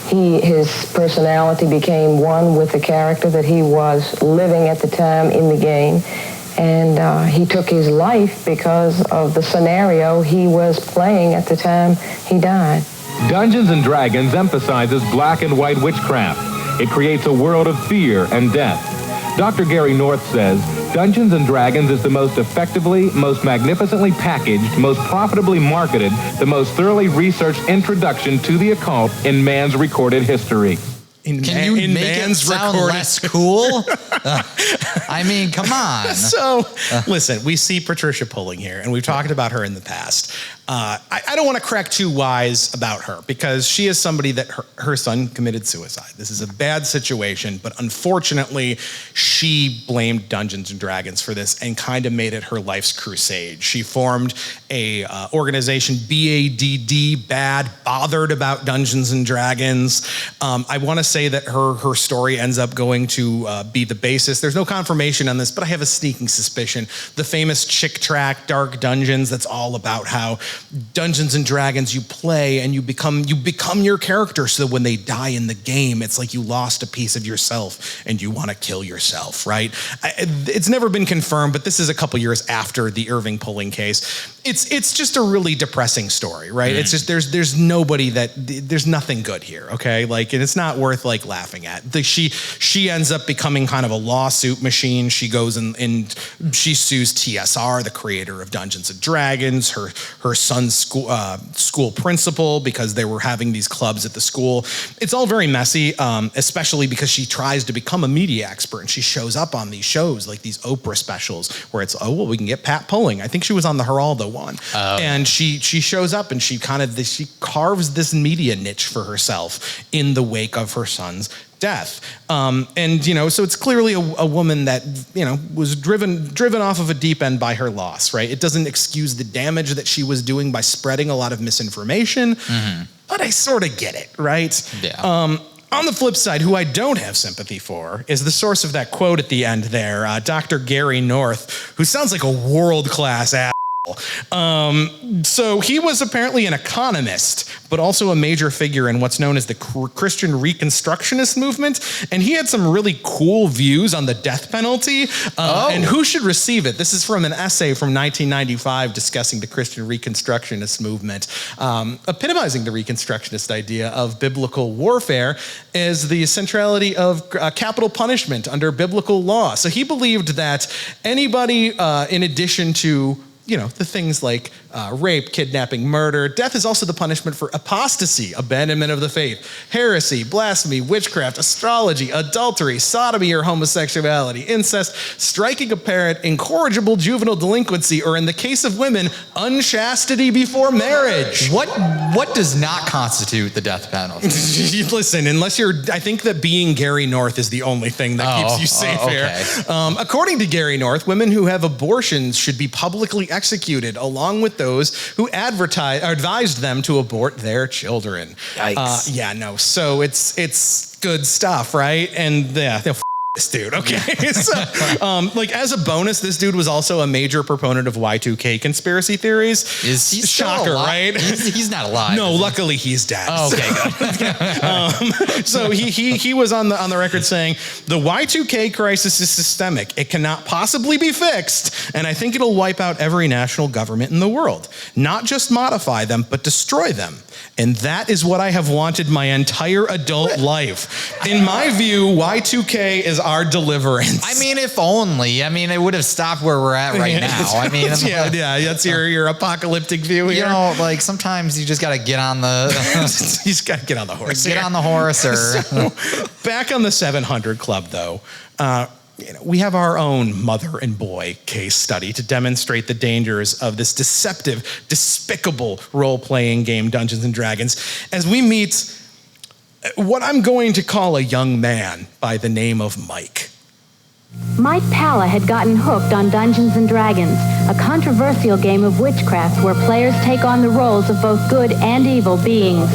His personality became one with the character that he was living at the time in the game, and he took his life because of the scenario he was playing at the time he died. Dungeons and Dragons emphasizes black and white witchcraft. It creates a world of fear and death. Dr. Gary North says, Dungeons and Dragons is the most effectively, most magnificently packaged, most profitably marketed, the most thoroughly researched introduction to the occult in man's recorded history. Can you make it sound less cool? I mean, come on. So, listen, we see Patricia Pulling here, and we've talked about her in the past. I don't want to crack too wise about her, because she is somebody that her son committed suicide. This is a bad situation, but unfortunately, she blamed Dungeons and Dragons for this and kind of made it her life's crusade. She formed a organization, BADD, Bothered About Dungeons and Dragons. I want to say that her story ends up going to be the basis. There's no confirmation on this, but I have a sneaking suspicion. The famous Chick track, Dark Dungeons, that's all about how Dungeons and Dragons, you play and you become your character, so that when they die in the game, it's like you lost a piece of yourself and you want to kill yourself, right? It's never been confirmed, but this is a couple years after the Irving Pulling case. It's just a really depressing story, right? It's just there's nothing good here, okay? And it's not worth laughing at. She ends up becoming kind of a lawsuit machine. She goes and she sues TSR, the creator of Dungeons and Dragons, her son's school principal, because they were having these clubs at the school. It's all very messy, especially because she tries to become a media expert, and she shows up on these shows, like these Oprah specials, where it's, we can get Pat Pulling. I think she was on the Geraldo one. And she shows up and she carves this media niche for herself in the wake of her son's death. So it's clearly a woman that, was driven off of a deep end by her loss, right? It doesn't excuse the damage that she was doing by spreading a lot of misinformation, but I sort of get it, right? Yeah. On the flip side, who I don't have sympathy for is the source of that quote at the end there, Dr. Gary North, who sounds like a world-class ass. So he was apparently an economist, but also a major figure in what's known as the Christian Reconstructionist movement. And he had some really cool views on the death penalty and who should receive it. This is from an essay from 1995 discussing the Christian Reconstructionist movement, epitomizing the Reconstructionist idea of biblical warfare as the centrality of capital punishment under biblical law. So he believed that anybody, in addition to the things like rape, kidnapping, murder. Death is also the punishment for apostasy, abandonment of the faith, heresy, blasphemy, witchcraft, astrology, adultery, sodomy or homosexuality, incest, striking a parent, incorrigible juvenile delinquency, or in the case of women, unchastity before marriage. What does not constitute the death penalty? Listen, I think that being Gary North is the only thing that keeps you safe here. According to Gary North, women who have abortions should be publicly executed along with those who advised them to abort their children. Yikes. So it's good stuff, right? And they'll this dude, okay? So, as a bonus, this dude was also a major proponent of Y2K conspiracy theories. Is he shocker, right? He's not alive. No, luckily he's dead. Oh, okay, good. So he was on the record saying the Y2K crisis is systemic. It cannot possibly be fixed, and I think it'll wipe out every national government in the world. Not just modify them, but destroy them. And that is what I have wanted my entire adult life. In my view, Y2K is our deliverance. I mean, if only. I mean, it would have stopped where we're at right now. I mean, that's your apocalyptic view here. Sometimes you just got to get on the... you just got to get on the horse. Get on the horse. So, back on the 700 Club, though, we have our own mother and boy case study to demonstrate the dangers of this deceptive, despicable role-playing game, Dungeons & Dragons, as we meet what I'm going to call a young man by the name of Mike. Mike Palla had gotten hooked on Dungeons & Dragons, a controversial game of witchcraft where players take on the roles of both good and evil beings.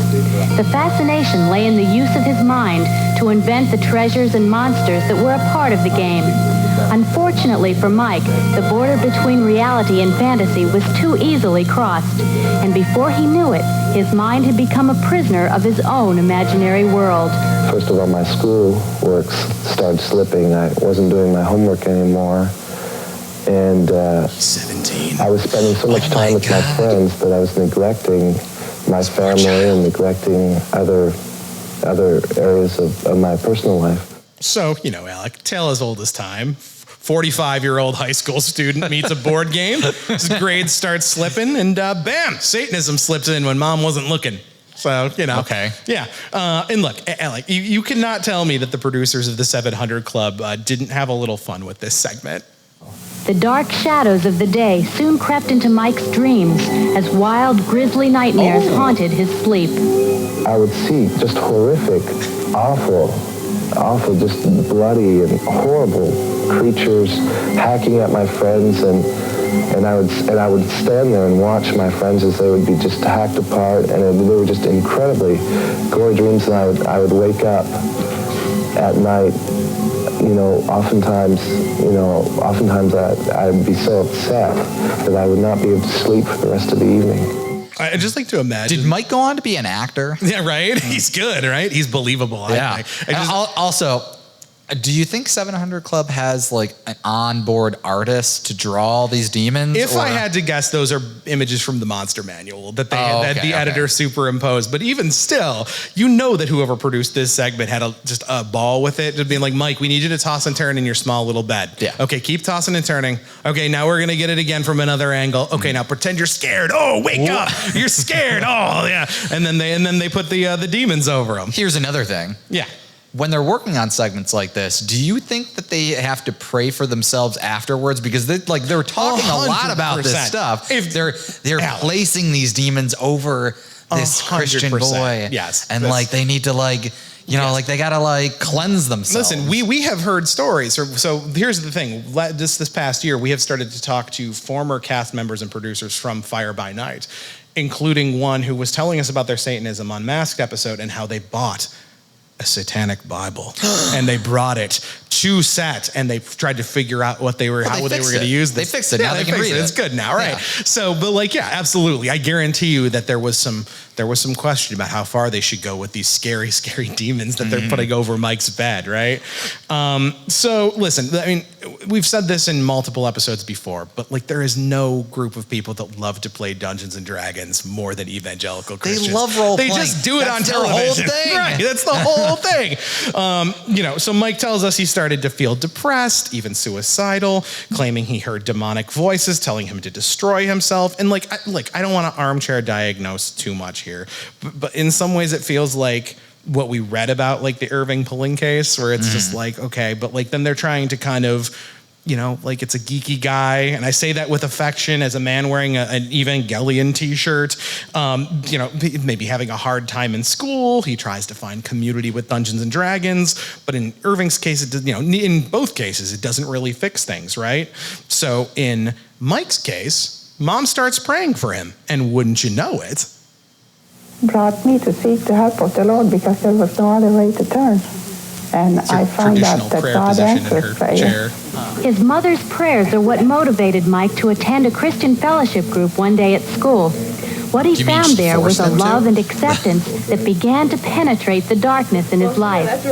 The fascination lay in the use of his mind to invent the treasures and monsters that were a part of the game. Unfortunately for Mike, the border between reality and fantasy was too easily crossed, and before he knew it, his mind had become a prisoner of his own imaginary world. First of all, my school work started slipping. I wasn't doing my homework anymore. And 17. I was spending so much time with my friends that I was neglecting my family and neglecting other areas of my personal life. So, Alec, tale as old as time. 45-year-old high school student meets a board game. His grades start slipping, and bam, Satanism slips in when mom wasn't looking. So, Okay. Yeah. And look, Alec, you cannot tell me that the producers of the 700 Club didn't have a little fun with this segment. The dark shadows of the day soon crept into Mike's dreams as wild, grisly nightmares haunted his sleep. I would see just horrific, awful, just bloody and horrible creatures hacking at my friends, and I would stand there and watch my friends as they would be just hacked apart, and they were just incredibly gory dreams. And I would wake up at night, oftentimes I'd be so upset that I would not be able to sleep for the rest of the evening. I just like to imagine. Did Mike go on to be an actor? Yeah, right? He's good, right? He's believable. Yeah. Also, do you think 700 Club has an onboard artist to draw all these demons? If I had to guess, those are images from the Monster Manual that the editor superimposed. But even still, that whoever produced this segment had just a ball with it, just being like, Mike, we need you to toss and turn in your small little bed. Yeah. Okay, keep tossing and turning. Okay, now we're gonna get it again from another angle. Okay, now pretend you're scared. Oh, wake up! You're scared. Oh, yeah. And then they put the demons over them. Here's another thing. Yeah. When they're working on segments like this, do you think that they have to pray for themselves afterwards? Because they're talking 100%. A lot about this stuff. If they're placing these demons over this 100%. Christian boy, yes, and they need to they gotta cleanse themselves. Listen, we have heard stories. So here's the thing: this past year, we have started to talk to former cast members and producers from Fire By Nite, including one who was telling us about their Satanism Unmasked episode and how they bought a satanic Bible, and they brought it to set, and they tried to figure out what they were, how they were going to use this. They fixed it. Now they can read it. It's good now, right? Yeah. So, but like, yeah, absolutely. I guarantee you that there was some question about how far they should go with these scary, scary demons that they're putting over Mike's bed, right? So listen, I mean, we've said this in multiple episodes before, but like, there is no group of people that love to play Dungeons and Dragons more than evangelical Christians. They love role playing. They just do it on their television. whole thing. Right, that's the whole thing. So Mike tells us he started to feel depressed, even suicidal, claiming he heard demonic voices telling him to destroy himself. And I don't want to armchair diagnose too much here, but in some ways it feels like what we read about, like the Irving Pulling case, where it's just like, okay, but like then they're trying to kind of, like it's a geeky guy. And I say that with affection as a man wearing an Evangelion t-shirt, maybe having a hard time in school. He tries to find community with Dungeons and Dragons, but in Irving's case, in both cases, it doesn't really fix things, right? So in Mike's case, Mom starts praying for him, and wouldn't you know it, brought me to seek the help of the Lord because there was no other way to turn. And I found out that God answers prayer. His mother's prayers are what motivated Mike to attend a Christian fellowship group one day at school. What he found there was a love and acceptance that began to penetrate the darkness in his life.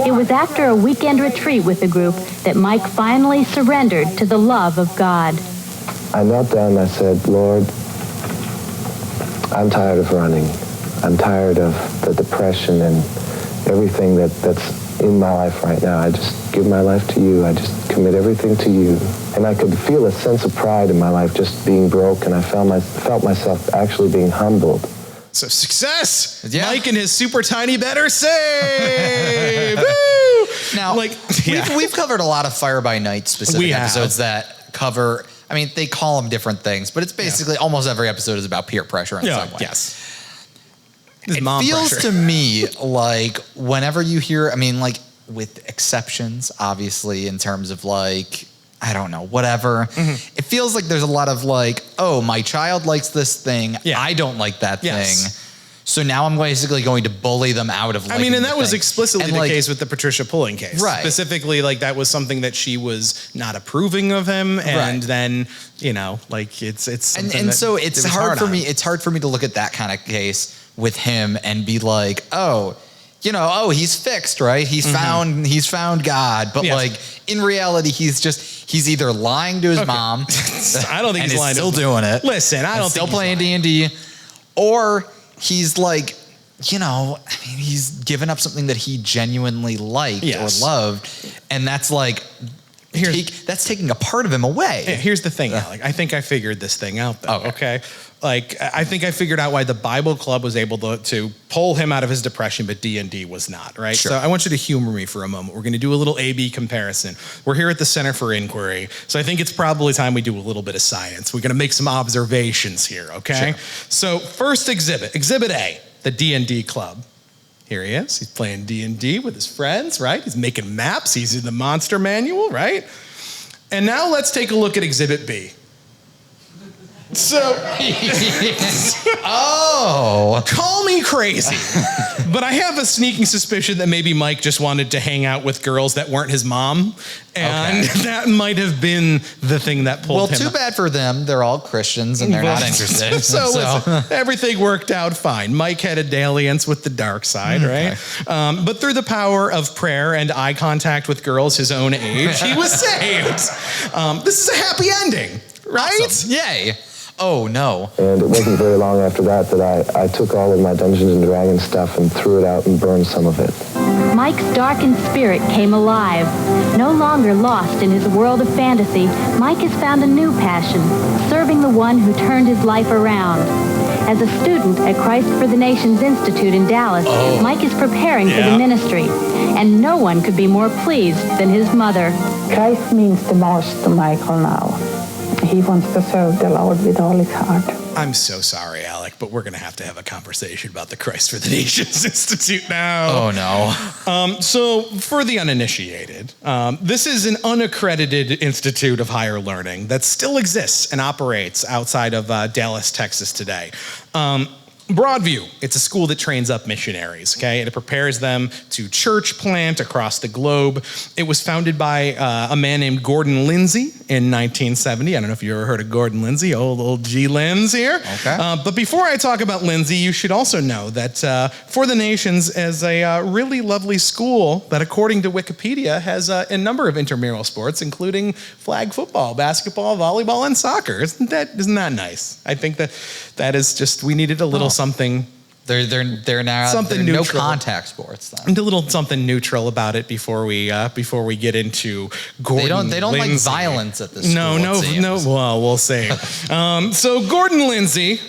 It was after a weekend retreat with the group that Mike finally surrendered to the love of God. I knelt down and I said, Lord, I'm tired of running. I'm tired of the depression and everything that's in my life right now. I just give my life to you. I just commit everything to you. And I could feel a sense of pride in my life just being broke, and I felt myself actually being humbled. So success! Yeah. Mike and his super tiny bed are saved! Woo! Now, we've covered a lot of Fire By Nite specific episodes that cover, I mean, they call them different things, but it's basically almost every episode is about peer pressure in some way. Yes. It feels to me like whenever you hear, I mean, like with exceptions, obviously, in terms of like, I don't know, whatever. It feels like there's a lot of like, oh, my child likes this thing. I don't like that thing. So now I'm basically going to bully them out of liking and that was thing. explicitly the case with the Patricia Pulling case. Right. Specifically, like that was something that she was not approving of him. And then, it's something and so it's hard for me. It's hard for me to look at that kind of case with him and be like, he's fixed, right? He's found God. But like in reality, he's either lying to his mom. I don't think he's lying. Still doing it. Listen, I don't think still playing D&D, or he's like, he's given up something that he genuinely liked or loved, and that's like, that's taking a part of him away. Here's the thing, Alec. I think I figured this thing out, though. Okay. Like, I think I figured out why the Bible Club was able to pull him out of his depression, but D&D was not, right? Sure. So I want you to humor me for a moment. We're going to do a little A-B comparison. We're here at the Center for Inquiry, so I think it's probably time we do a little bit of science. We're going to make some observations here, okay? Sure. So first exhibit A, the D&D Club. Here he is. He's playing D&D with his friends, right? He's making maps. He's in the monster manual, right? And now let's take a look at exhibit B. So, call me crazy, but I have a sneaking suspicion that maybe Mike just wanted to hang out with girls that weren't his mom, and that might have been the thing that pulled him. Well, too bad for them. They're all Christians and they're not interested. So listen, everything worked out fine. Mike had a dalliance with the dark side, right? But through the power of prayer and eye contact with girls his own age, he was saved. This is a happy ending, right? Awesome. Yay. Oh, no. And it wasn't very long after that I took all of my Dungeons and Dragons stuff and threw it out and burned some of it. Mike's darkened spirit came alive. No longer lost in his world of fantasy, Mike has found a new passion, serving the one who turned his life around. As a student at Christ for the Nations Institute in Dallas, Mike is preparing for the ministry, and no one could be more pleased than his mother. Christ means the most to Michael now. He wants to serve the Lord with all his heart. I'm so sorry, Alec, but we're going to have a conversation about the Christ for the Nations Institute now. Oh, no. So, for the uninitiated, this is an unaccredited institute of higher learning that still exists and operates outside of Dallas, Texas today. Broadview, it's a school that trains up missionaries, okay? And it prepares them to church plant across the globe. It was founded by a man named Gordon Lindsay in 1970. I don't know if you ever heard of Gordon Lindsay, old G. Linds here. Okay. But before I talk about Lindsay, you should also know that For the Nations is a really lovely school that, according to Wikipedia, has a number of intramural sports, including flag football, basketball, volleyball, and soccer. Isn't that nice? I think that is just, we needed a little something. They're now something no neutral. contact sports then. And a little something neutral about it before we get into Gordon. They don't Lindsay. like violence at this school. No. Well, we'll see. So Gordon Lindsay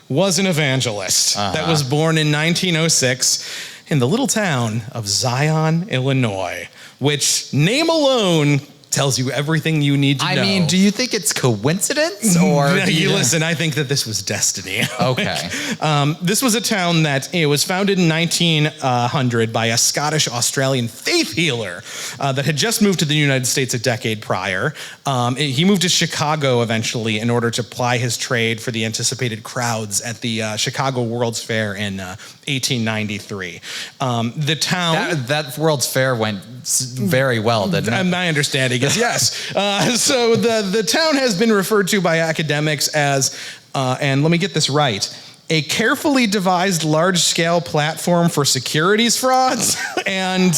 was an evangelist that was born in 1906 in the little town of Zion, Illinois, which name alone tells you everything you need to know. I mean, do you think it's coincidence or? Listen, I think that this was destiny. Okay. This was a town that was founded in 1900 by a Scottish-Australian faith healer that had just moved to the United States a decade prior. He moved to Chicago eventually in order to ply his trade for the anticipated crowds at the Chicago World's Fair in 1893. The town... That World's Fair went very well, didn't it? My understanding is yes. So the town has been referred to by academics as, and let me get this right, a carefully devised large-scale platform for securities frauds, and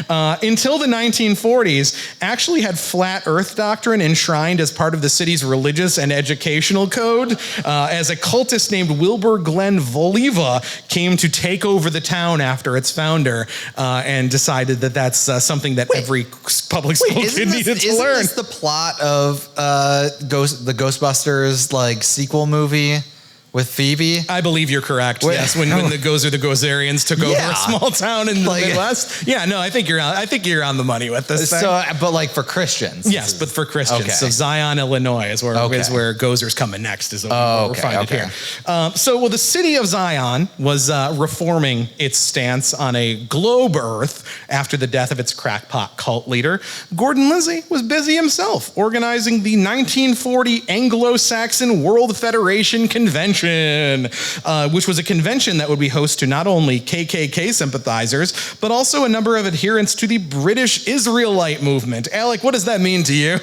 until the 1940s, actually had flat earth doctrine enshrined as part of the city's religious and educational code, as a cultist named Wilbur Glenn Voliva came to take over the town after its founder, and decided that that's something that every public school kid needed to learn. Isn't this the plot of the Ghostbusters like sequel movie? With Phoebe? I believe you're correct. Yes, when the Gozerians took over a small town in the Midwest. Yeah, no, I think you're on the money with this thing. But like for Christians. Yes, but for Christians. Okay. So Zion, Illinois is where Gozer's coming next, is what we're finding here. The city of Zion was reforming its stance on a globe Earth after the death of its crackpot cult leader. Gordon Lindsay was busy himself, organizing the 1940 Anglo-Saxon World Federation Convention, which was a convention that would be host to not only KKK sympathizers, but also a number of adherents to the British Israelite movement. Alec, what does that mean to you?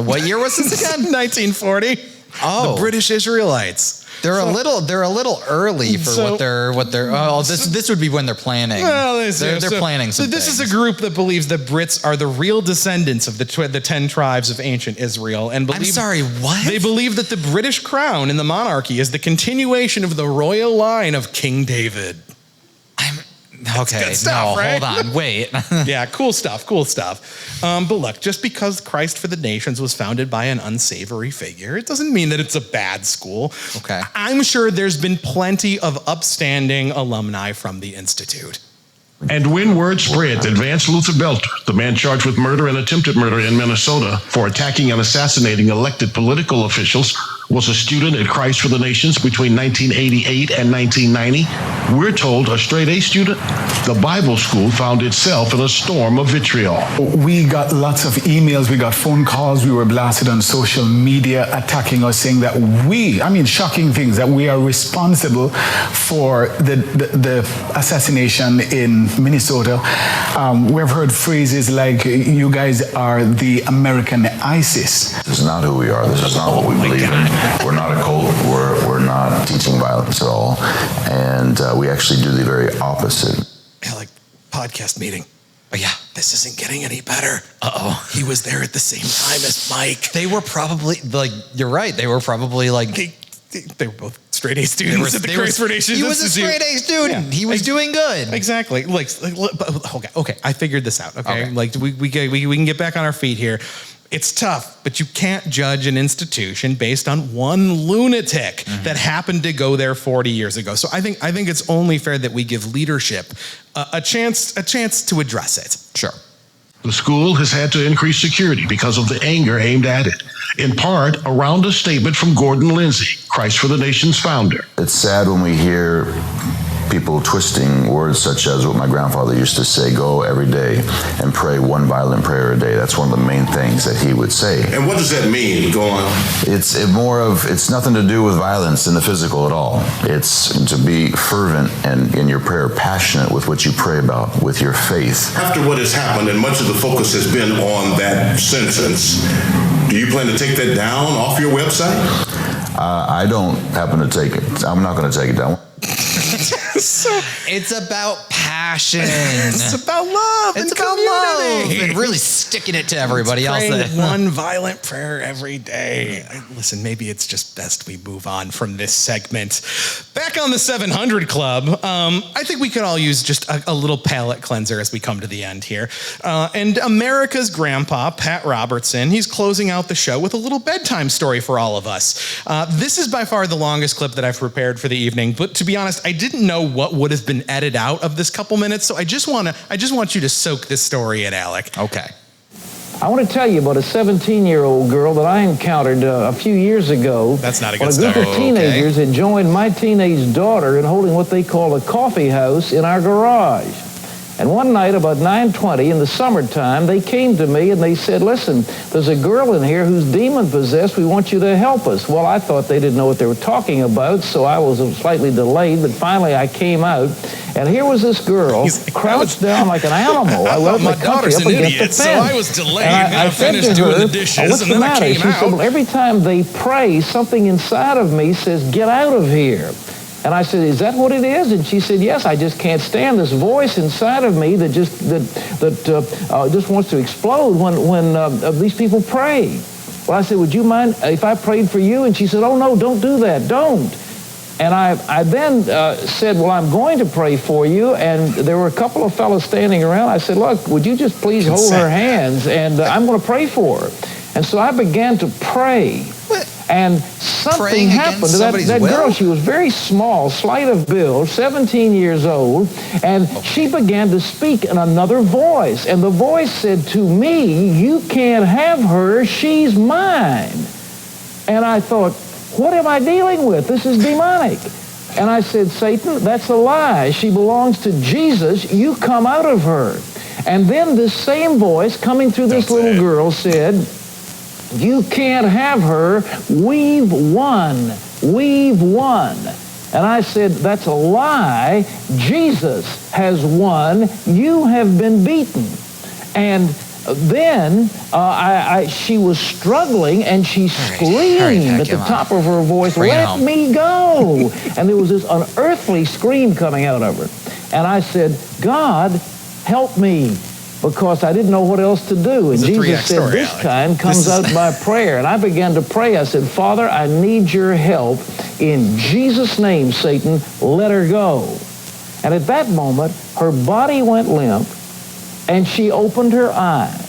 What year was this again? 1940. Oh, the British Israelites. They're a little early for what they're. Oh, this would be when they're planning. Well, they're planning. So this is a group that believes that Brits are the real descendants of the 10 tribes of ancient Israel, and I'm sorry, what? They believe that the British crown and the monarchy is the continuation of the royal line of King David. Okay, stuff, right? Hold on, wait. Yeah, cool stuff. But look, just because Christ for the Nations was founded by an unsavory figure, it doesn't mean that it's a bad school. Okay. I'm sure there's been plenty of upstanding alumni from the Institute. And when word spread that Vance Luther Belter, the man charged with murder and attempted murder in Minnesota for attacking and assassinating elected political officials, was a student at Christ for the Nations between 1988 and 1990, we're told a straight-A student, the Bible school found itself in a storm of vitriol. We got lots of emails, we got phone calls, we were blasted on social media attacking us, saying that shocking things, that we are responsible for the assassination in Minnesota. We've heard phrases like, you guys are the American ISIS. This is not who we are. This is not what we believe in. We're not a cult. We're not teaching violence at all. And we actually do the very opposite. Yeah, like podcast meeting. But yeah, this isn't getting any better. Uh-oh. He was there at the same time as Mike. They were probably, you're right. They were probably they were both straight A students at the Christ for Nations. He was a straight A student. Yeah. He was doing good. Exactly. Okay. I figured this out. Okay. We can get back on our feet here. It's tough, but you can't judge an institution based on one lunatic that happened to go there 40 years ago. So I think it's only fair that we give leadership a chance to address it. Sure. The school has had to increase security because of the anger aimed at it, in part around a statement from Gordon Lindsay, Christ for the Nations founder. It's sad when we hear people twisting words such as what my grandfather used to say, go every day and pray one violent prayer a day. That's one of the main things that he would say. And what does that mean? Go on. It's nothing to do with violence in the physical at all. It's to be fervent and in your prayer, passionate with what you pray about, with your faith. After what has happened, and much of the focus has been on that sentence, do you plan to take that down off your website? I don't happen to take it. I'm not going to take it down. It's about passion. It's about love. It's and about community. love and really sticking it to everybody else. Praying one violent prayer every day. Listen, maybe it's just best we move on from this segment. Back on the 700 Club, I think we could all use just a little palate cleanser as we come to the end here. And America's grandpa, Pat Robertson, he's closing out the show with a little bedtime story for all of us. This is by far the longest clip that I've prepared for the evening, but to be honest, I didn't know what would have been edited out of this couple minutes, so I just want you to soak this story in, Alec. Okay. I want to tell you about a 17-year-old girl that I encountered a few years ago. That's not a good when a group start. of teenagers had joined my teenage daughter in holding what they call a coffee house in our garage. And one night, about 9:20 in the summertime, they came to me and they said, listen, there's a girl in here who's demon-possessed. We want you to help us. Well, I thought they didn't know what they were talking about, so I was slightly delayed, but finally I came out, and here was this girl crouched down like an animal. I went my my country daughter's up an against idiot, the so fence. I was delayed, And and I said finished to doing her, the dishes, "What's and the then I matter?" came She said, out. well, every time they pray, something inside of me says, get out of here. And I said, is that what it is? And she said, yes, I just can't stand this voice inside of me that just wants to explode when these people pray. Well, I said, would you mind if I prayed for you? And she said, oh, no, don't do that, don't. And I then said, well, I'm going to pray for you. And there were a couple of fellows standing around. I said, look, would you just please hold her hands? And I'm going to pray for her. And so I began to pray. And something happened to that girl. She was very small, slight of build, 17 years old, and she began to speak in another voice. And the voice said to me, you can't have her, she's mine. And I thought, what am I dealing with? This is demonic. And I said, Satan, that's a lie. She belongs to Jesus. You come out of her. And then this same voice coming through this little girl said, you can't have her. We've won. We've won. And I said, that's a lie. Jesus has won. You have been beaten. And then she was struggling and she screamed at the top of her voice, let me go. And there was this unearthly scream coming out of her. And I said, God, help me. Because I didn't know what else to do. And Jesus said, this kind comes out by prayer. And I began to pray. I said, Father, I need your help. In Jesus' name, Satan, let her go. And at that moment, her body went limp, and she opened her eyes.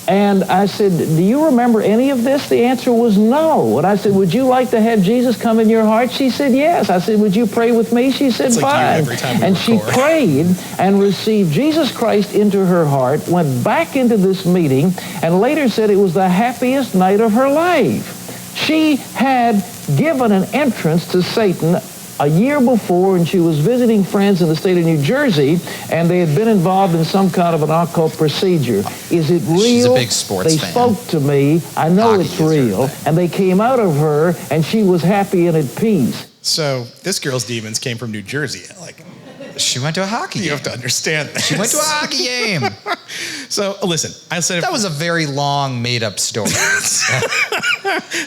And I said, do you remember any of this? The answer was no. And I said, would you like to have Jesus come in your heart? She said, yes. I said, would you pray with me? She said, fine. And she prayed and received Jesus Christ into her heart, went back into this meeting, and later said it was the happiest night of her life. She had given an entrance to Satan a year before, and she was visiting friends in the state of New Jersey, and they had been involved in some kind of an occult procedure. Is it real? She's a big sports fan. They spoke to me. I know it's real. And they came out of her, and she was happy and at peace. So this girl's demons came from New Jersey. Like, she went to a hockey game. You have to understand this. She went to a hockey game. So listen, I said that was a very long made-up story.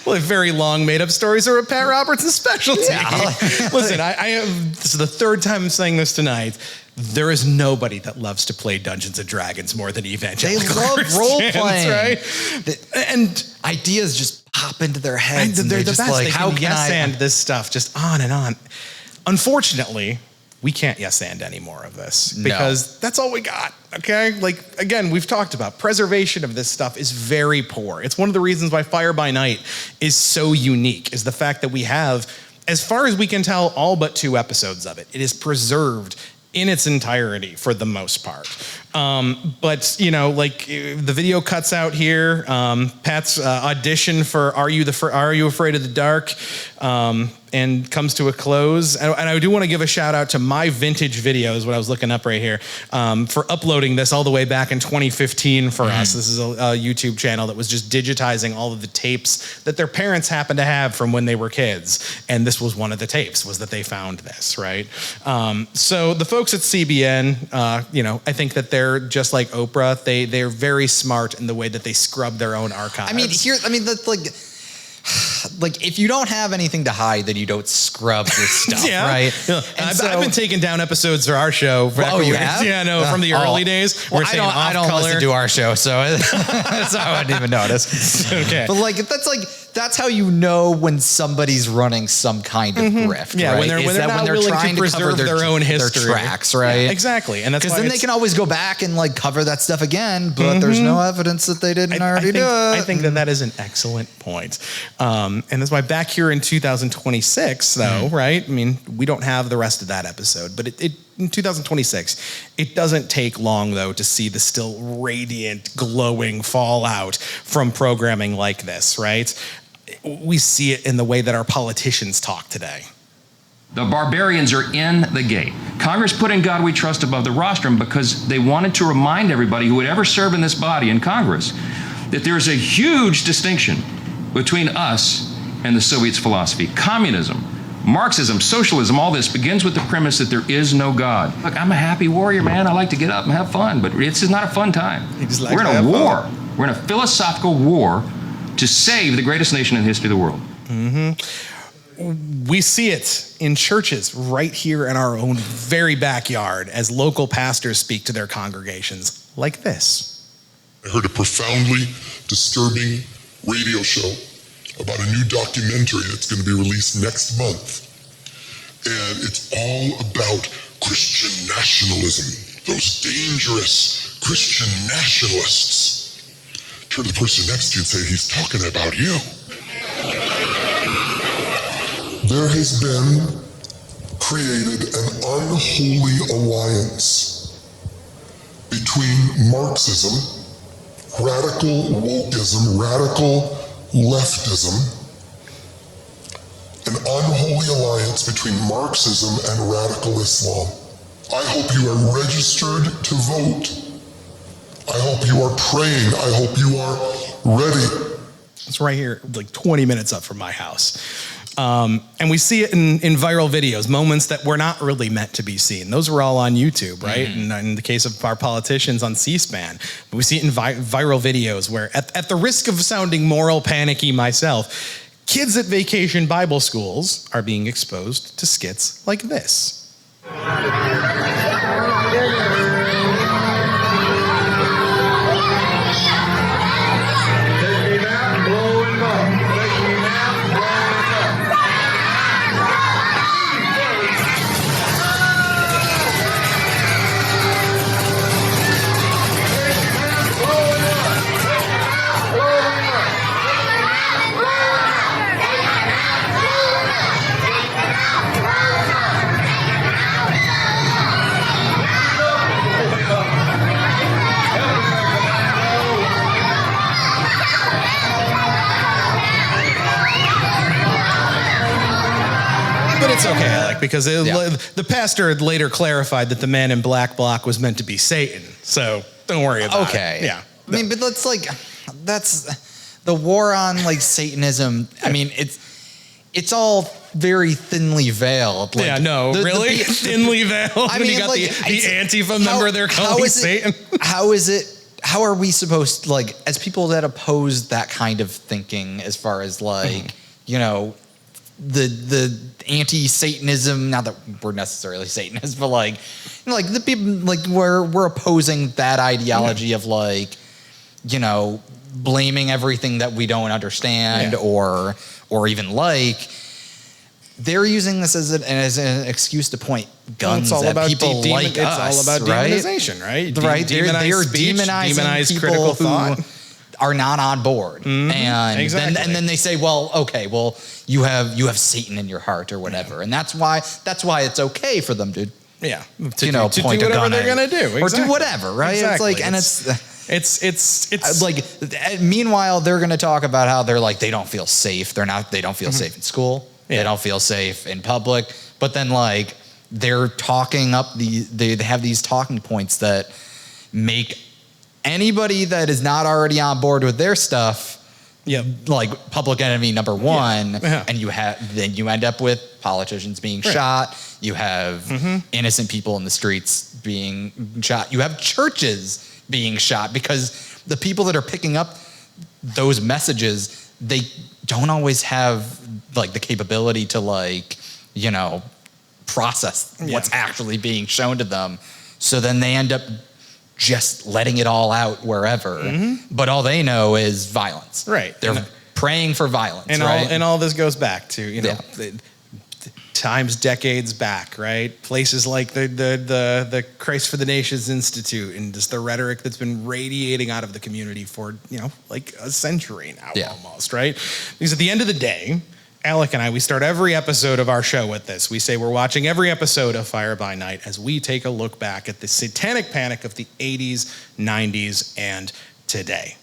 Well, very long made-up stories are a Pat Robertson specialty. Yeah. Listen, I have, this is the third time I'm saying this tonight. There is nobody that loves to play Dungeons and Dragons more than evangelical They love Christians, role-playing. right? And ideas just pop into their heads. And they're the just best. like, they how can can yes I? and this stuff just on and on. Unfortunately, we can't yes and any more of this because that's all we got. Okay, like again, we've talked about preservation of this stuff is very poor. It's one of the reasons why Fire By Nite is so unique, is the fact that we have, as far as we can tell, all but 2 episodes of it. It is preserved in its entirety for the most part. But, you know, like the video cuts out here. Pat's audition for Are You Afraid of the Dark? and comes to a close. And I do want to give a shout out to My Vintage Videos, what I was looking up right here, for uploading this all the way back in 2015 for us. This is a YouTube channel that was just digitizing all of the tapes that their parents happened to have from when they were kids. And this was one of the tapes, was that they found this, right? So the folks at CBN, I think that they're just like Oprah. They're very smart in the way that they scrub their own archives. That's like if you don't have anything to hide, then you don't scrub your stuff, right? Yeah. I've been taking down episodes for our show. You have? Yeah, no, from the early days. Well, I don't listen to our show, so I wouldn't even notice. Okay. But that's how you know when somebody's running some kind of grift, yeah, right? when they're not willing to preserve their own history, their tracks, right? Yeah, exactly, and that's because then they can always go back and cover that stuff again, but there's no evidence that they didn't already do it. I think that is an excellent point, and that's why back here in 2026, though, right? I mean, we don't have the rest of that episode, but in 2026, it doesn't take long, though, to see the still radiant, glowing fallout from programming like this, right? We see it in the way that our politicians talk today. The barbarians are in the gate. Congress put In God We Trust above the rostrum because they wanted to remind everybody who would ever serve in this body in Congress that there's a huge distinction between us and the Soviets' philosophy. Communism, Marxism, socialism, all this begins with the premise that there is no God. Look, I'm a happy warrior, man. I like to get up and have fun, but it's just not a fun time. We're in a war. We're in a philosophical war to save the greatest nation in the history of the world. We see it in churches right here in our own very backyard as local pastors speak to their congregations like this. I heard a profoundly disturbing radio show about a new documentary that's going to be released next month. And it's all about Christian nationalism, those dangerous Christian nationalists. Turn to the person next to you and say, he's talking about you. There has been created an unholy alliance between Marxism, radical wokeism, radical leftism, an unholy alliance between Marxism and radical Islam. I hope you are registered to vote. I hope you are praying. I hope you are ready. It's right here, 20 minutes up from my house. And we see it in viral videos, moments that were not really meant to be seen. Those were all on YouTube, right? And in the case of our politicians on C-SPAN, we see it in viral videos where, at the risk of sounding moral panicky myself, kids at vacation Bible schools are being exposed to skits like this. But it's okay, Alec, because the pastor later clarified that the man in black block was meant to be Satan. So don't worry about it. Yeah. I mean, but that's the war on Satanism. I mean, it's all very thinly veiled. Really? Thinly veiled? I mean, you got the Antifa member there calling Satan. How are we supposed to, as people that oppose that kind of thinking, as far as the anti-Satanism, not that we're necessarily Satanists, but the people we're opposing that ideology of blaming everything that we don't understand or even they're using this as an excuse to point guns at people like us. It's all about demonization, right? Right. They're demonizing people critical thought. Are not on board, and then they say, you have Satan in your heart or whatever, and that's why it's okay for them to point do a whatever gun they're gonna do, or do whatever, right? Exactly. It's meanwhile they're gonna talk about how they're they don't feel safe. They don't feel safe in school. They don't feel safe in public. But then, like, they're talking up they have these talking points that make anybody that is not already on board with their stuff, like public enemy number one. And then you end up with politicians being shot. You have innocent people in the streets being shot. You have churches being shot because the people that are picking up those messages, they don't always have like the capability to like, you know, process what's actually being shown to them. So then they end up just letting it all out wherever. But all they know is violence. Right. They're praying for violence. And right? all this goes back to, you know, times, decades back, right? Places like the Christ for the Nations Institute and just the rhetoric that's been radiating out of the community for, you know, like a century now almost, right? Because at the end of the day, Alec and I, we start every episode of our show with this. We say we're watching every episode of Fire by Nite as we take a look back at the satanic panic of the 80s, 90s, and today.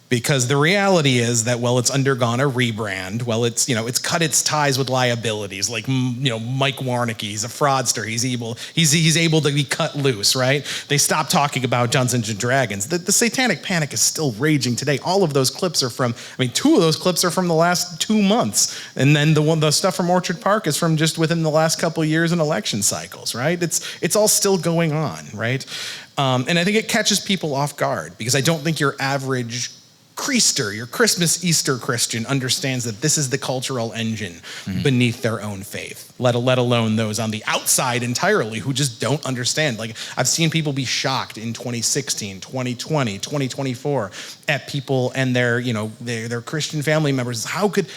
Because the reality is that, well, it's undergone a rebrand. Well, it's, you know, it's cut its ties with liabilities. Like, you know, Mike Warnicki, he's a fraudster. He's able to be cut loose, right? They stopped talking about Dungeons and Dragons. The Satanic Panic is still raging today. All of those clips are from, I mean, 2 of those clips are from the last 2 months. And then the stuff from Orchard Park is from just within the last couple of years in election cycles, right? It's all still going on, right? And I think it catches people off guard because I don't think your average Creaster, your Christmas Easter Christian, understands that this is the cultural engine beneath their own faith, let alone those on the outside entirely who just don't understand. Like, I've seen people be shocked in 2016, 2020, 2024 at people and their, you know, their Christian family members. How could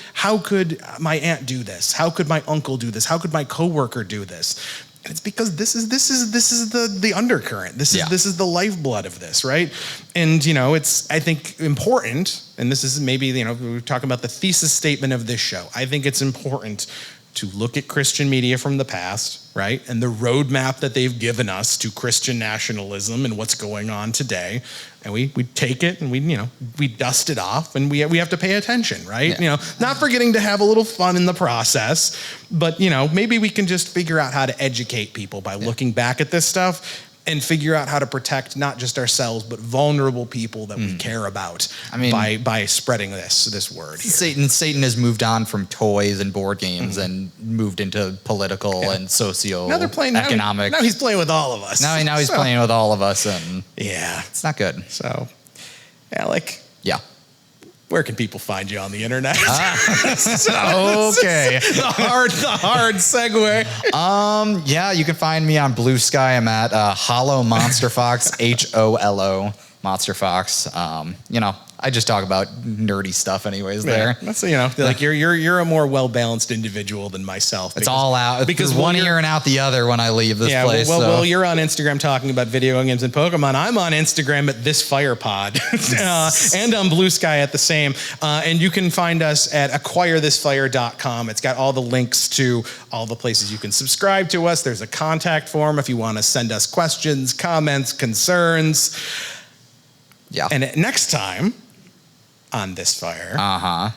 my aunt do this? How could my uncle do this? How could my coworker do this? And it's because this is the undercurrent. This is the lifeblood of this, right? And, you know, it's, I think, important, and this is maybe, you know, we're talking about the thesis statement of this show. I think it's important to look at Christian media from the past, right? And the roadmap that they've given us to Christian nationalism and what's going on today. And we take it and we dust it off and we have to pay attention, right? Yeah. You know, not forgetting to have a little fun in the process, but, you know, maybe we can just figure out how to educate people by looking back at this stuff and figure out how to protect not just ourselves, but vulnerable people that we care about. I mean, by spreading this word here. Satan has moved on from toys and board games and moved into political and socio-economic. Now he's playing with all of us. Now he's playing with all of us, and it's not good. So, Alec. Yeah. Where can people find you on the internet? Okay. the hard segue. Yeah, you can find me on Blue Sky. I'm at Hollow Monster Fox, HOLO Monster Fox. You know, I just talk about nerdy stuff anyways there. That's, you know, like you're a more well-balanced individual than myself. It's all out. Because one ear and out the other when I leave this place. Well, you're on Instagram talking about video games and Pokemon. I'm on Instagram at This Fire Pod and on Blue Sky at the same. And you can find us at acquirethisfire.com. It's got all the links to all the places you can subscribe to us. There's a contact form if you want to send us questions, comments, concerns. Yeah. And next time on This Fire.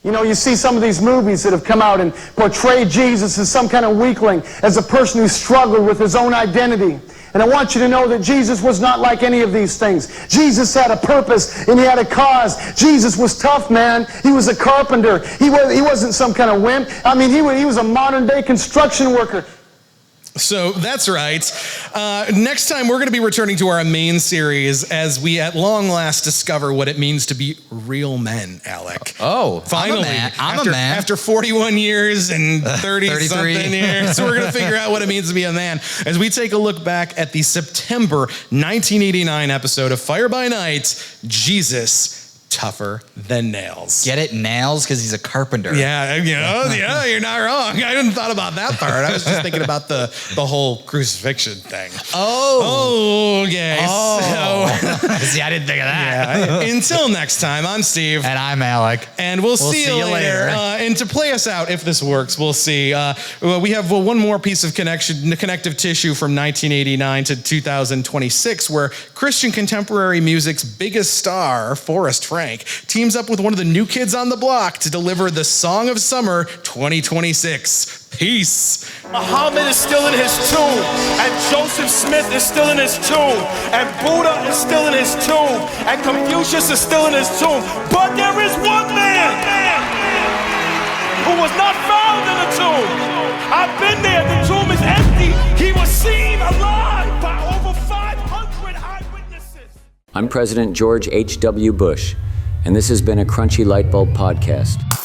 You know, you see some of these movies that have come out and portray Jesus as some kind of weakling, as a person who struggled with his own identity. And I want you to know that Jesus was not like any of these things. Jesus had a purpose and he had a cause. Jesus was tough, man. He was a carpenter. He wasn't some kind of wimp. I mean, he was a modern day construction worker. So that's right. Next time, we're going to be returning to our main series as we at long last discover what it means to be real men, Alec. Oh, finally. I'm a man. After 41 years and 30-something years, we're going to figure out what it means to be a man as we take a look back at the September 1989 episode of Fire by Nite, Jesus Tougher Than Nails. Get it? Nails? Because he's a carpenter. Yeah, you know, you're not wrong. I hadn't thought about that part. I was just thinking about the whole crucifixion thing. Oh, okay. See, I didn't think of that. Yeah. Until next time, I'm Steve. And I'm Alec. And we'll see you later. And to play us out, if this works, we'll see. We have one more piece of connective tissue from 1989 to 2026, where Christian contemporary music's biggest star, Forrest Frank, Frank teams up with one of the new kids on the block to deliver the Song of Summer 2026. Peace. Muhammad is still in his tomb, and Joseph Smith is still in his tomb, and Buddha is still in his tomb, and Confucius is still in his tomb. But there is one man who was not found in the tomb. I've been there. The tomb is empty. He was seen alive by over 500 eyewitnesses. I'm President George H.W. Bush, and this has been a Crunchy Lightbulb podcast.